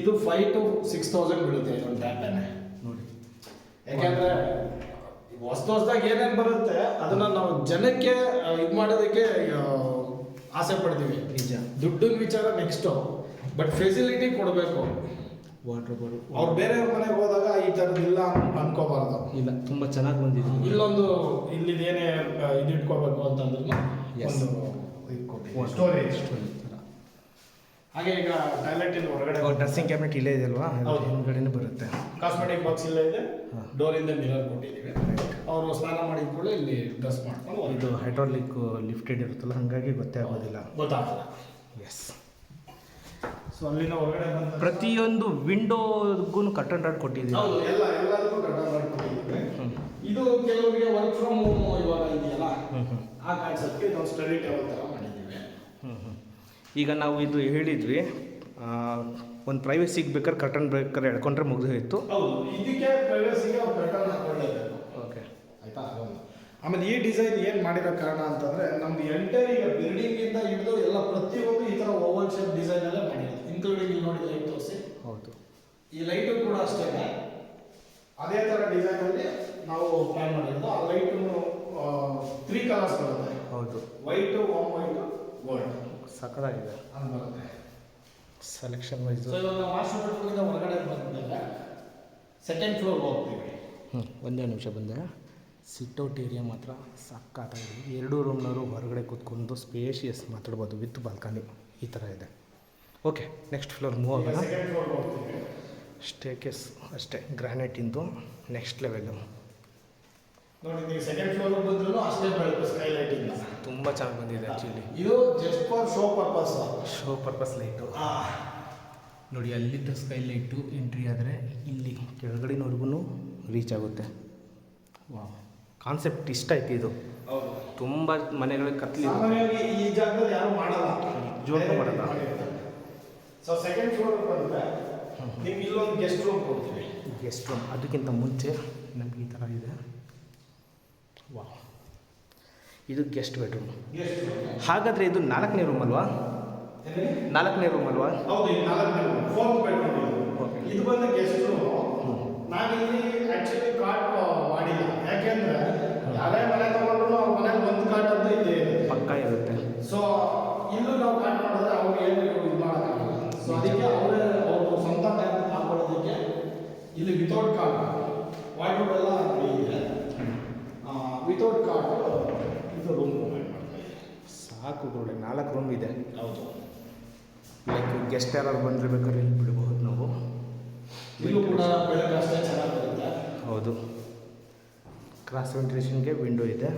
ಇದು 5,000 to 6,000 ಬೀಳುತ್ತೆ ಇದೊಂದು ಟ್ಯಾಪೇನೆ ನೋಡಿ. ಯಾಕೆಂದರೆ ಹೊಸದಾಗಿ ಏನೇನು ಬರುತ್ತೆ ಅದನ್ನು ನಾವು ಜನಕ್ಕೆ ಇದು ಮಾಡೋದಕ್ಕೆ ಆಸೆ ಪಡ್ತೀವಿ. ನಿಜ, ದುಡ್ಡಿನ ವಿಚಾರ ನೆಕ್ಸ್ಟು, ಬಟ್ ಫೆಸಿಲಿಟಿ ಕೊಡಬೇಕು. ವಾಟರ್ ಬರು ಅವ್ರು ಬೇರೆಯವ್ರ ಮನೆಗೆ ಹೋದಾಗ ಈ ಥರದ್ದಿಲ್ಲ ಅನ್ಕೋಬಾರ್ದು. ಇಲ್ಲ, ತುಂಬ ಚೆನ್ನಾಗಿ ಬಂದಿದೆ. ಇಲ್ಲೊಂದು ಇಲ್ಲಿದೇನೇ ಇದು ಇಟ್ಕೋಬೇಕು ಅಂತಂದ್ರೂ Yes. ಒಂದು ಸ್ಟೋರೇಜ್. ಹಾಗೆ ಈಗ ಟಾಯ್ಲೆಟ್ ಇಲ್ಲಿ ಹೊರಗಡೆ ಡ್ರೆಸ್ಸಿಂಗ್ ಕ್ಯಾಬಿನೆಟ್ ಇಲ್ಲೇ ಇದೆ ಅಲ್ವಾ, ಹೌದು. ಹಿಂದ್ಗಡೆನೇ ಬರುತ್ತೆ. ಕಾಸ್ಮೆಟಿಕ್ ಬಾಕ್ಸ್ ಇಲ್ಲೇ ಇದೆ, ಹಾ. ಡೋರಿಂದ ಮಿರರ್ ಕೊಟ್ಟಿದ್ದೀವಿ. ಅವರು ಸ್ನಾನ ಮಾಡಿದ ಕೂಡ ಇಲ್ಲಿ ಡ್ರೆಸ್ ಮಾಡ್ಕೊಂಡು ಇದು ಹೈಡ್ರಾಲಿಕ್ ಲಿಫ್ಟೆಡ್ ಇರುತ್ತಲ್ಲ, ಹಾಗಾಗಿ ಗೊತ್ತೇ ಆಗೋದಿಲ್ಲ. ಗೊತ್ತಾಗಲ್ಲ. ಎಸ್, ಸೊ ಅಲ್ಲಿಂದ ಹೊರಗಡೆ ಬಂದ ಪ್ರತಿಯೊಂದು ವಿಂಡೋಗೂ ಕರ್ಟನ್ ರಾಡ್ ಕೊಟ್ಟಿದ್ದೀವಿ. ಹೌದು, ಎಲ್ಲದಕ್ಕೂ ಕಟ್ಟಡ ಮಾಡಿಕೊಟ್ಟಿದ್ದೀವಿ. ಇದು ಕೆಲವರಿಗೆ ವರ್ಕ್ ಫ್ರಮ್ ಹೋಮ್ ಇವಾಗ ಇದೆಯಲ್ಲ, ಆ ಕಾನ್ಸೆಪ್ಟ್ಗೆ ಇದೊಂದು ಸ್ಟಡಿ ಟೇಬಲ್ ಥರ ಮಾಡಿದ್ದೀವಿ. ಈಗ ನಾವು ಇದು ಹೇಳಿದ್ವಿ, ಒಂದು ಪ್ರೈವೇಸಿಗೆ ಬೇಕಾದ್ರೆ ಕರ್ಟನ್ ಬೇಕಾದ್ರೆ ಎಳ್ಕೊಂಡ್ರೆ ಮುಗಿದೋಯ್ತು. ಹೌದು, ಇದಕ್ಕೆ ಪ್ರೈವೇಸಿಗೆ ಅವ್ರು ಕರ್ಟನ್ ಹಾಕೊಳ್ಳೇಬೇಕು. ಓಕೆ, ಆಯ್ತಾ. ಅದೊಂದು ಆಮೇಲೆ ಈ ಡಿಸೈನ್ ಏನು ಮಾಡಿರೋ ಕಾರಣ ಅಂತಂದರೆ, ನಮ್ದು ಎಂಟೈರ್ ಈಗ ಬಿಲ್ಡಿಂಗಿಂದ ಹಿಡಿದು ಎಲ್ಲ ಪ್ರತಿಯೊಂದು ಈ ಥರ ಓವಲ್ ಶೇಪ್ ಡಿಸೈನಲ್ಲೇ ಮಾಡಿರೋದು, ಇನ್ಕ್ಲೂಡಿಂಗ್ ಇಲ್ಲಿ ನೋಡಿ ಲೈಟ್ ತೋರಿಸಿ. ಹೌದು, ಈ ಲೈಟು ಕೂಡ ಅಷ್ಟೇ ಅದೇ ಥರ ಡಿಸೈನಲ್ಲಿ ನಾವು ಪ್ಲ್ಯಾನ್ ಮಾಡಿರೋದು. ಆ ಲೈಟು 3 ಕಲರ್ಸ್ ಬರುತ್ತೆ. ಹೌದು, ವೈಟು, ವಾಮ್ ವೈಟು, ಗೋಲ್ಡ್ ಸಕ್ಕತ್ತಾಗಿದೆ ಅಂತ ಬರುತ್ತೆ. Selection wise. ಸೊ ಇವಾಗ ನಾವು ಮಾಸ್ಟರ್ ಬೆಡ್ರೂಮಿಂದ ಹೊರಗಡೆ ಬಂದ್ಮೇಲೆ ಸೆಕೆಂಡ್ ಫ್ಲೋರ್ ಹೋಗ್ತೀವಿ. ಒಂದೇ ನಿಮಿಷ ಬಂದೆ. ಸಿಟ್ಔಟ್ ಏರಿಯಾ ಮಾತ್ರ ಸಕ್ಕತ್ತಾಗಿದೆ. 2 ರೂಮ್ನವರು ಹೊರಗಡೆ ಕೂತ್ಕೊಂಡು ಸ್ಪೇಷಿಯಸ್ ಮಾತಾಡ್ಬೋದು ವಿತ್ ಬಾಲ್ಕನಿ, ಈ ಥರ ಇದೆ. ಓಕೆ, ನೆಕ್ಸ್ಟ್ ಫ್ಲೋರ್ ಮೂವ್ ಆಗೋಣ. ಸೆಕೆಂಡ್ ಫ್ಲೋರ್ ಹೋಗ್ತೀವಿ. ಸ್ಟೇಕೇಸ್ ಅಷ್ಟೇ ಗ್ರಾನೈಟಿಂದು ನೆಕ್ಸ್ಟ್ ಲೆವೆಲ್ಲು. ನೋಡಿ, ನೀವು ಸೆಕೆಂಡ್ ಫ್ಲೋರ್ ಬಂದ್ರೂ ಅಷ್ಟೇ ಬೆಳಕು ಸ್ಕೈಲೈಟ್ ಇಲ್ಲ. ತುಂಬ ಚೆನ್ನಾಗಿ ಬಂದಿದೆ ಆ್ಯಕ್ಚುಲಿ. ಇದು just for show purpose. Show purpose light ನೋಡಿ, ಅಲ್ಲಿದ್ದ ಸ್ಕೈ ಲೈಟು ಎಂಟ್ರಿ ಆದರೆ ಇಲ್ಲಿ ಕೆಳಗಡೆನವರೆಗೂ ರೀಚ್ ಆಗುತ್ತೆ. ವಾವ್, ಕಾನ್ಸೆಪ್ಟ್ ಇಷ್ಟ ಆಯ್ತು ಇದು. ಹೌದು, ತುಂಬ ಮನೆಗಳಿಗೆ ಕತ್ಲಿ ಸಾಮಾನ್ಯವಾಗಿ ಈ ಜಾಗದಲ್ಲಿ ಯಾರು ಮಾಡಲ್ಲ, ಜೋರು ಮಾಡಲ್ಲ. ಸೊ ಸೆಕೆಂಡ್ ಫ್ಲೋರ್ ಬಂದರೆ ನಿಮ್ಗೆ ಇಲ್ಲೊಂದು ಗೆಸ್ಟ್ ರೂಮ್ ಕೊಡ್ತೀವಿ. ಗೆಸ್ಟ್ ರೂಮ್, ಅದಕ್ಕಿಂತ ಮುಂಚೆ ನಮ್ಗೆ ಈ ಥರ ಇದೆ. ವಾವ್, ಇದು ಗೆಸ್ಟ್ ಬೆಡ್ರೂಮ್. ಗೆಸ್ಟ್ ರೂಮ್ ಹಾಗಾದರೆ ಇದು 4ನೇ ರೂಮ್ ಅಲ್ವಾ? 4ನೇ ರೂಮ್ ಅಲ್ವಾ? ಹೌದು, ಇದು 4ನೇ ರೂಮ್, 4th ಬೆಡ್ರೂಮ್. ಓಕೆ, ಇದು ಬಂದು ಗೆಸ್ಟ್ ರೂಮ್. ನಾವಿಲ್ಲಿ ಆ್ಯಕ್ಚುಲಿ ಕಾಟ್ ಮಾಡಿಲ್ಲ, ಯಾಕೆಂದರೆ ಯಾರೇ ಮನೆ ತಗೊಂಡ್ರು ಅವ್ರ ಮನೆಗೆ ಒಂದು ಕಾಟ್ ಅಂತ ಇದೆ ಪಕ್ಕ ಇರುತ್ತೆ. ಸೊ ಇಲ್ಲೂ ನಾವು ಸಾಕು ಗುರುಳೆ 4 ರೂಮ್ ಇದೆ. ಹೌದು. ಲೈಕ್ ಗೆಸ್ಟ್ ಯಾರು ಬಂದರೆ ಬೇಕಾದ್ರೆ ಇಲ್ಲಿ ಬಿಡಬಹುದು ನಾವು. ಇದು ಕೂಡ ಬೆಳಗ್ಗೆ ಅಷ್ಟೇ ಚೆನ್ನಾಗಿ ಬರುತ್ತೆ. ಹೌದು, ಕ್ರಾಸ್ ವೆಂಟಿಲೇಷನ್ಗೆ ವಿಂಡೋ ಇದೆ.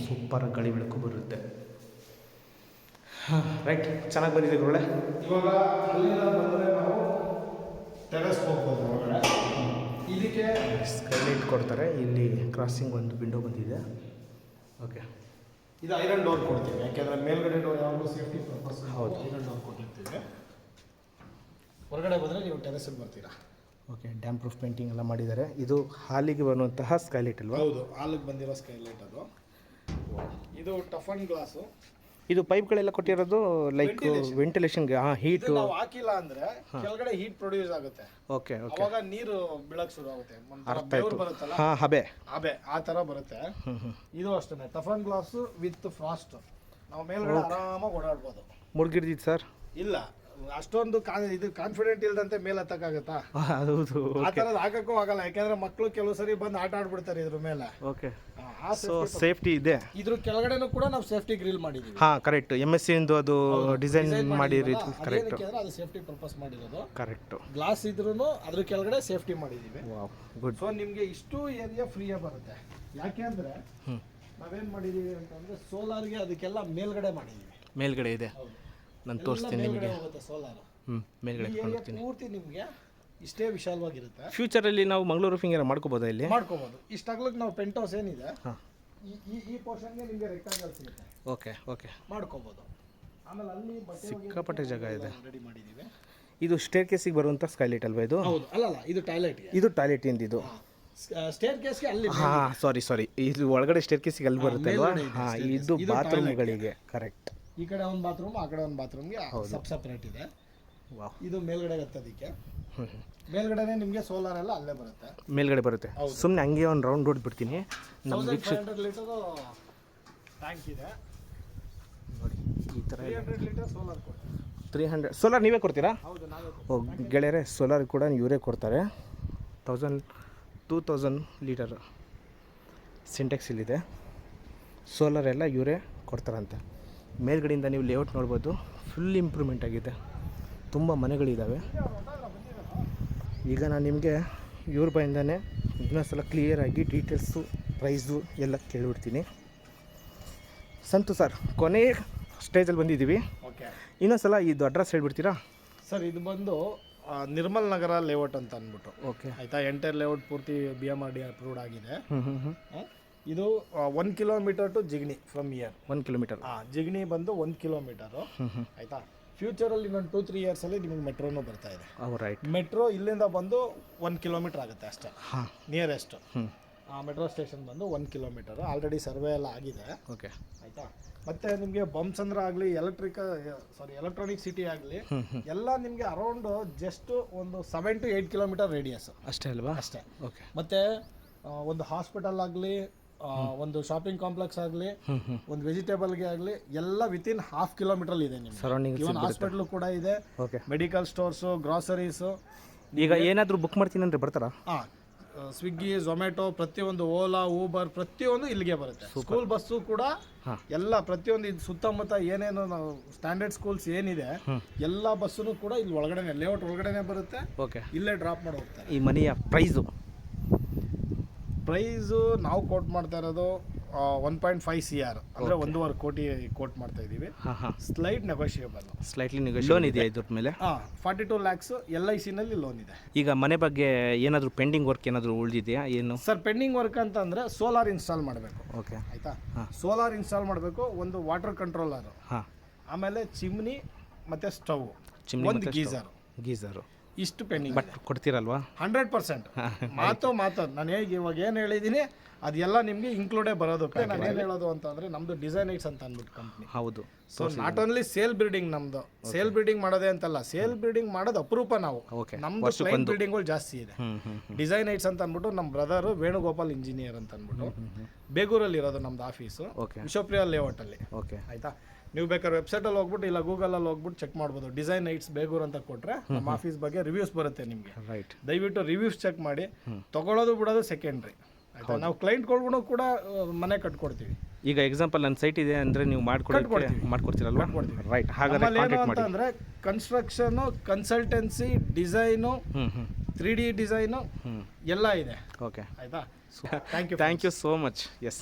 ಸೂಪರ್ ಗಾಳಿ ಬೆಳಕು ಬರುತ್ತೆ. ಹಾಂ ರೈಟ್, ಚೆನ್ನಾಗಿ ಬಂದಿದೆ ಗುರುಳೆ. ಇವಾಗ ಅಲ್ಲಿಂದ ಬಂದರೆ ನಾವು ಟೆರೆಸ್ ಹೋಗ್ಬೋದು ಹೊರಗಡೆ. ಇದಕ್ಕೆ ಸ್ಕೈಲೈಟ್ ಕೊಡ್ತಾರೆ. ಇಲ್ಲಿ ಕ್ರಾಸಿಂಗ್ ಒಂದು ವಿಂಡೋ ಬಂದಿದೆ. ಓಕೆ, ಇದು ಐರನ್ ಡೋರ್ ಕೊಡ್ತೀವಿ, ಯಾಕೆಂದರೆ ಮೇಲ್ಗಡೆ ಡೋರ್ ಯಾವಾಗಲೂ ಸೇಫ್ಟಿ ಪರ್ಪಸ್. ಹೌದು, ಐರನ್ ಡೋರ್ ಕೊಟ್ಟಿರ್ತೀವಿ. ಹೊರಗಡೆ ಬಂದರೆ ನೀವು ಟೆರೆಸಲ್ಲಿ ಬರ್ತೀರಾ. ಓಕೆ, ಡ್ಯಾಮ್ ಪ್ರೂಫ್ ಪೇಂಟಿಂಗ್ ಎಲ್ಲ ಮಾಡಿದ್ದಾರೆ. ಇದು ಹಾಲಿಗೆ ಬರುವಂತಹ ಸ್ಕೈಲೈಟ್ ಅಲ್ವಾ? ಹೌದು, ಹಾಲಿಗೆ ಬಂದಿರೋ ಸ್ಕೈಲೈಟ್ ಅದು. ಇದು ಟಫನ್ ಗ್ಲಾಸು. ಇದು ಪೈಪ್ಗಳೆಲ್ಲ ಕೊಟ್ಟಿರೋದು ಲೈಕ್ ವೆಂಟಿಲೇಷನ್ಗೆ. ಹಾಂ, ಹೀಟು ನಾವು ಹಾಕಿಲ್ಲ ಅಂದರೆ ಕೆಳಗಡೆ ಹೀಟ್ ಪ್ರೊಡ್ಯೂಸ್ ಆಗುತ್ತೆ. ಓಕೆ ಓಕೆ, ಅವಾಗ ನೀರು ಬೀಳಕ್ಕೆ ಶುರು ಆಗುತ್ತೆ. ಅರ್ಥ ಆಯ್ತು. ಬರುತ್ತಲ್ಲ, ಹಾಂ, ಹಬೆ ಆ ಥರ ಬರುತ್ತೆ. ಇದು ಅಷ್ಟೇ ಟಫನ್ ಗ್ಲಾಸು ವಿತ್ ಫ್ರಾಸ್ಟ್. ನಾವು ಮೇಲ್ಗಡೆ ಆರಾಮಾಗಿ ಓಡಾಡ್ಬೋದು. ಮುಡ್ಗಿಡ್ದಿತ್ತು ಸರ್? ಇಲ್ಲ, ಅಷ್ಟೊಂದು ಇದು ಕಾನ್ಫಿಡೆಂಟ್ ಇಲ್ದಂತೆ ಮೇಲೆ ಹತ್ತಕ್ಕಾಗತ್ತಾ? ಹೌದು, ಆ ಥರದ್ದು ಹಾಕಕ್ಕೂ ಆಗಲ್ಲ, ಯಾಕೆಂದ್ರೆ ಮಕ್ಕಳು ಕೆಲವು ಸರಿ ಬಂದು ಆಟ ಆಡ್ಬಿಡ್ತಾರೆ ಇದ್ರ ಮೇಲೆ. ಓಕೆ, ಸೊ ಸೇಫ್ಟಿ ಇದೆ. ಇದ್ರ ಕೆಳಗಡೆನೂ ಕೂಡ ನಾವು ಸೇಫ್ಟಿ ಗ್ರಿಲ್ ಮಾಡಿದೀವಿ. ಹಾಂ ಕರೆಕ್ಟ್, MSC ಇಂದು ಅದು ಡಿಸೈನ್ ಮಾಡಿ ಕರೆಕ್ಟ್. ಅದು ಸೇಫ್ಟಿ ಪರ್ಪಸ್ ಮಾಡಿರೋದು. ಕರೆಕ್ಟ್, ಗ್ಲಾಸ್ ಇದ್ರೂ ಅದ್ರ ಕೆಳಗಡೆ ಸೇಫ್ಟಿ ಮಾಡಿದೀವಿ. ಗುಡ್. ಸೊ ನಿಮಗೆ ಇಷ್ಟು ಏರಿಯಾ ಫ್ರೀಯಾಗಿ ಬರುತ್ತೆ. ಯಾಕೆ ಅಂದ್ರೆ ನಾವೇನ್ ಮಾಡಿದೀವಿ ಅಂತಂದ್ರೆ ಸೋಲಾರ್ಗೆ ಅದಕ್ಕೆಲ್ಲ ಮೇಲ್ಗಡೆ ಮಾಡಿದೀವಿ. ಮೇಲ್ಗಡೆ ಇದೆ, ನಾನು ತೋರಿಸ್ತೀನಿ ನಿಮಗೆ. ಸೋಲಾರ್ ಮೇಲ್ಗಡೆ ಪೂರ್ತಿ ನಿಮಗೆ ಇಷ್ಟೇ ವಿಶಾಲವಾಗಿರುತ್ತೆ. ಫ್ಯೂಚರಲ್ಲಿ ನಾವು ಮಂಗಳೂರು ರೂಫಿಂಗ್ ಏನಾರು ಮಾಡ್ಕೋಬೋದಾ ಇಲ್ಲಿ? ಮಾಡ್ಕೋಬಹುದು. ಇಷ್ಟಾಗ್ಲಕ್ಕೆ ನಾವು ಪೆಂಟ್ ಹೌಸ್ ಏನಿದೆ ಈ ಪೋರ್ಷನ್ಗೆ ನಿಮಗೆ ರೆಕ್ಟಾಂಗಲ್ ಸಿಗುತ್ತೆ. ಓಕೆ ಓಕೆ, ಮಾಡ್ಕೋಬಹುದು. ಆಮೇಲೆ ಅಲ್ಲಿ ಸಿಕ್ಕಾಪಟ್ಟೆ ಜಾಗ ಇದೆ. ರೆಡಿ ಮಾಡಿದ್ದೀವಿ. ಇದು ಸ್ಟೇರ್ ಕೇಸಿಗೆ ಬರುವಂಥ ಸ್ಕೈಲೈಟ್ ಅಲ್ವಾ ಇದು? ಹೌದು, ಅಲ್ಲ ಇದು ಟಾಯ್ಲೆಟ್. ಇದು ಟಾಯ್ಲೆಟ್ ಇಂದಿದು. ಸ್ಟೇರ್ ಕೇಸ್ಗೆ ಅಲ್ಲಿ. ಹಾಂ ಸಾರಿ, ಇದು ಒಳಗಡೆ ಸ್ಟೇರ್ ಕೇಸಿಗೆ ಅಲ್ಲಿ ಬರುತ್ತೆ ಅಲ್ವಾ? ಹಾಂ, ಇದು ಬಾತ್ರೂಮ್ಗಳಿಗೆ. ಕರೆಕ್ಟ್, ಈ ಕಡೆ ಒಂದು ಬಾತ್ರೂಮ್, ಆ ಕಡೆ ಒಂದು ಬಾತ್ರೂಮ್ಗೆ ಸಪ್ರೇಟ್ ಇದೆ. ಇದು ಮೇಲ್ಗಡೆ ಹತ್ತೋದಕ್ಕೆ. ಮೇಲ್ಗಡೆನೆ ನಿಮಗೆ ಸೋಲಾರ್ ಎಲ್ಲ ಅಲ್ಲೇ ಬರುತ್ತೆ. ಮೇಲ್ಗಡೆ ಬರುತ್ತೆ. ಸುಮ್ಮನೆ ಹಂಗೆ ಒಂದು ರೌಂಡ್ ಹೊಡ್ಬಿಡ್ತೀನಿ. ನಮ್ಮ 1500 ಲೀಟರ್ ಟ್ಯಾಂಕ್ ಇದೆ ನೋಡಿ. ಈ ಥರ 300 ಲೀಟರ್ ಸೋಲಾರ್ ಕೊಡ್ತೀವಿ. 300 ಸೋಲಾರ್ ನೀವೇ ಕೊಡ್ತೀರಾ? ಹೌದು, ನಾವೇ. ಓ ಗೆಳೆಯರೆ, ಸೋಲಾರ್ ಕೂಡ ಇವರೇ ಕೊಡ್ತಾರೆ. 2000 ಲೀಟರ್ ಸಿಂಟೆಕ್ಸ್ ಇಲ್ಲಿದೆ. ಸೋಲಾರ್ ಎಲ್ಲ ಇವರೇ ಕೊಡ್ತಾರಂತೆ. ಮೇಲ್ಗಡೆಯಿಂದ ನೀವು ಲೇಔಟ್ ನೋಡ್ಬೋದು, ಫುಲ್ ಇಂಪ್ರೂವ್ಮೆಂಟ್ ಆಗಿದೆ. ತುಂಬ ಮನೆಗಳಿದ್ದಾವೆ. ಈಗ ನಾನು ನಿಮಗೆ ಇವ್ರ ಬಾಯಿಂದನೇ ಇನ್ನೊಂದು ಸಲ ಕ್ಲಿಯರಾಗಿ ಡೀಟೇಲ್ಸು, ಪ್ರೈಸು ಎಲ್ಲ ಕೇಳಿಬಿಡ್ತೀನಿ. ಸಂತು ಸರ್, ಕೊನೆ ಸ್ಟೇಜಲ್ಲಿ ಬಂದಿದ್ದೀವಿ. ಓಕೆ, ಇನ್ನೊಂದು ಸಲ ಇದು ಅಡ್ರೆಸ್ ಹೇಳ್ಬಿಡ್ತೀರಾ ಸರ್? ಇದು ಬಂದು ನಿರ್ಮಲ್ ನಗರ ಲೇಔಟ್ ಅಂತ ಅಂದ್ಬಿಟ್ಟು. ಓಕೆ ಆಯಿತಾ. ಎಂಟೈರ್ ಲೇಔಟ್ ಪೂರ್ತಿ BMRD ಅಪ್ರೂವ್ಡ್ ಆಗಿದೆ. ಇದು 1 kilometre to Jigani from here. 1 kilometre. Jigani ಬಂದು 1 ಕಿಲೋಮೀಟರು. ಆಯಿತಾ. ಫ್ಯೂಚರಲ್ಲಿ ಇನ್ನೊಂದು 2-3 ಇಯರ್ಸಲ್ಲಿ ನಿಮಗೆ ಮೆಟ್ರೋನು ಬರ್ತಾ ಇದೆ. ರೈಟ್. ಮೆಟ್ರೋ ಇಲ್ಲಿಂದ ಬಂದು 1 ಕಿಲೋಮೀಟರ್ ಆಗುತ್ತೆ ಅಷ್ಟೇ, ನಿಯರೆಸ್ಟ್. ಮೆಟ್ರೋ ಸ್ಟೇಷನ್ ಬಂದು 1 ಕಿಲೋಮೀಟರು. ಆಲ್ರೆಡಿ ಸರ್ವೆ ಎಲ್ಲ ಆಗಿದೆ. ಓಕೆ, ಆಯಿತಾ. ಮತ್ತು ನಿಮಗೆ ಬಂಸಂದ್ರ ಆಗಲಿ, ಎಲೆಕ್ಟ್ರಾನಿಕ್ ಸಿಟಿ ಆಗಲಿ, ಎಲ್ಲ ನಿಮಗೆ ಅರೌಂಡ್ ಜಸ್ಟ್ ಒಂದು 7 to 8 ಕಿಲೋಮೀಟರ್ ರೇಡಿಯಸ್ ಅಷ್ಟೇ ಅಲ್ವಾ? ಅಷ್ಟೇ. ಓಕೆ. ಮತ್ತು ಒಂದು ಹಾಸ್ಪಿಟಲ್ ಆಗಲಿ, ಒಂದು ಶಾಪಿಂಗ್ ಕಾಂಪ್ಲೆಕ್ಸ್ ಆಗಲಿ, ಒಂದು ವೆಜಿಟೇಬಲ್ಗೆ ಆಗಲಿ, ಎಲ್ಲ ವಿತಿನ್ 1/2 ಕಿಲೋಮೀಟರ್ ಇದೆ ನಿಮಗೆ. ಸರೌಂಡಿಂಗ್ ಇವನ್ ಹಾಸ್ಪಿಟಲ್ ಕೂಡ ಇದೆ. ಓಕೆ. Medical stores, groceries. ಈಗ ಏನಾದರೂ ಬುಕ್ ಮಾಡ್ತೀನಿ ಅಂದರೆ ಬರ್ತಾರಾ? ಸ್ವಿಗ್ಗಿ, ಝೊಮ್ಯಾಟೊ, ಪ್ರತಿಯೊಂದು ಓಲಾ, ಊಬರ್, ಪ್ರತಿಯೊಂದು ಇಲ್ಲಿಗೆ ಬರುತ್ತೆ. ಸ್ಕೂಲ್ ಬಸ್ಸು ಕೂಡ ಎಲ್ಲ ಪ್ರತಿಯೊಂದು ಇದು ಸುತ್ತಮುತ್ತ ಏನೇನು ನಾವು ಸ್ಟ್ಯಾಂಡರ್ಡ್ ಸ್ಕೂಲ್ಸ್ ಏನಿದೆ ಎಲ್ಲ ಬಸ್ಸು ಕೂಡ ಇಲ್ಲಿ ಒಳಗಡೆನೆ, ಲೇಔಟ್ ಒಳಗಡೆನೆ ಬರುತ್ತೆ. ಓಕೆ, ಇಲ್ಲೇ ಡ್ರಾಪ್ ಮಾಡಿ ಹೋಗ್ತಾರೆ. ಈ ಮನೆಯ ಪ್ರೈಸು ನಾವು ಕೋಟ್ ಮಾಡ್ತಾ ಇರೋದು 1.5 CR ಅಂದರೆ 1.5 ಕೋಟಿ ಕೋಟ್ ಮಾಡ್ತಾ ಇದ್ದೀವಿ. ಸ್ಲೈಟ್ ನೆಗೋಷಿಯೇಬಲ್, ಸ್ಲೈಟ್ಲಿ ಲೋನ್ ಇದೆಯಾ ಇದ್ರ ಮೇಲೆ? 42 lakhs LIC-ನಲ್ಲಿ ಲೋನ್ ಇದೆ. ಈಗ ಮನೆ ಬಗ್ಗೆ ಏನಾದರೂ ಪೆಂಡಿಂಗ್ ವರ್ಕ್ ಏನಾದರೂ ಉಳಿದಿದೆಯಾ? ಏನು ಸರ್ ಪೆಂಡಿಂಗ್ ವರ್ಕ್ ಅಂತಂದರೆ ಸೋಲಾರ್ ಇನ್ಸ್ಟಾಲ್ ಮಾಡಬೇಕು. ಓಕೆ, ಆಯಿತಾ. ಸೋಲಾರ್ ಇನ್ಸ್ಟಾಲ್ ಮಾಡಬೇಕು, ಒಂದು ವಾಟರ್ ಕಂಟ್ರೋಲರು, ಆಮೇಲೆ ಚಿಮ್ನಿ ಮತ್ತು ಸ್ಟವ್, ಒಂದು ಗೀಸರು, ಇಷ್ಟು ಪೆಂಡಿಂಗ್. ಬಟ್ ಕೊಡ್ತೀರಲ್ವಾ? 100%. ಮಾತು ನಾನು ಇವಾಗ ಏನು ಹೇಳಿದ್ದೀನಿ ಅದೆಲ್ಲ ನಿಮಗೆ ಇನ್ಕ್ಲೂಡೇ ಬರೋದು. ನಾನು ಏನು ಹೇಳೋದು ಅಂತಂದರೆ ನಮ್ಮದು ಡಿಸೈನ್ ಐಟ್ಸ್ ಅಂತ ಅಂದ್ಬಿಟ್ಟು ಕಂಪ್ನಿ. ಹೌದು. So not only sale building, ನಮ್ಮದು ಸೇಲ್ ಬಿಲ್ಡಿಂಗ್ ಮಾಡೋದೇ ಅಂತಲ್ಲ, ಸೇಲ್ ಬಿಲ್ಡಿಂಗ್ ಮಾಡೋದು ಅಪರೂಪ ನಾವು. ನಮ್ಮದು ಕ್ಲೈಂಟ್ ಬಿಲ್ಡಿಂಗ್ಗಳು ಜಾಸ್ತಿ ಇದೆ. ಡಿಸೈನ್ ಐಟ್ಸ್ ಅಂತ ಅಂದ್ಬಿಟ್ಟು ನಮ್ಮ ಬ್ರದರು ವೇಣುಗೋಪಾಲ್ ಇಂಜಿನಿಯರ್ ಅಂತ ಅಂದ್ಬಿಟ್ಟು ಬೇಗೂರಲ್ಲಿ ಇರೋದು ನಮ್ದು ಆಫೀಸು, ವಿಶ್ವಪ್ರಿಯ ಲೇಔಟಲ್ಲಿ. ಓಕೆ, ಆಯಿತಾ. ನೀವು ಬೇಕಾದ್ರೆ ವೆಬ್ಸೈಟಲ್ಲಿ ಹೋಗ್ಬಿಟ್ಟು ಇಲ್ಲ ಗೂಗಲಲ್ಲಿ ಹೋಗ್ಬಿಟ್ಟು ಚೆಕ್ ಮಾಡ್ಬೋದು. ಡಿಸೈನ್ ಐಟ್ಸ್ ಬೇಗೂರು ಅಂತ ಕೊಟ್ಟರೆ ನಮ್ಮ ಆಫೀಸ್ ಬಗ್ಗೆ ರಿವ್ಯೂಸ್ ಬರುತ್ತೆ ನಿಮಗೆ. ರೈಟ್. ದಯವಿಟ್ಟು ರಿವ್ಯೂಸ್ ಚೆಕ್ ಮಾಡಿ. ತೊಗೊಳೋದು ಬಿಡೋದು ಸೆಕೆಂಡ್ರಿ. ಆಯಿತಾ. ನಾವು ಕ್ಲೈಂಟ್ಗಳ್ಗೂ ಕೂಡ ಮನೆ ಕಟ್ಕೊಡ್ತೀವಿ. ಈಗ ಎಕ್ಸಾಂಪಲ್ ನನ್ನ ಸೈಟ್ ಇದೆ ಅಂದರೆ ನೀವು ಮಾಡ್ಕೊಡ್ತೀರಲ್ವಾ? ರೈಟ್. ಹಾಗಾದ್ರೆ ನಮ್ಮಲ್ಲಿ ಏನು ಕಾಂಟ್ಯಾಕ್ಟ್ ಮಾಡಿ. ಅಂತಂದರೆ construction, consultancy, design, 3D design ಎಲ್ಲ ಇದೆ. ಓಕೆ, ಆಯಿತಾ. Thank you. Thank you so much. S.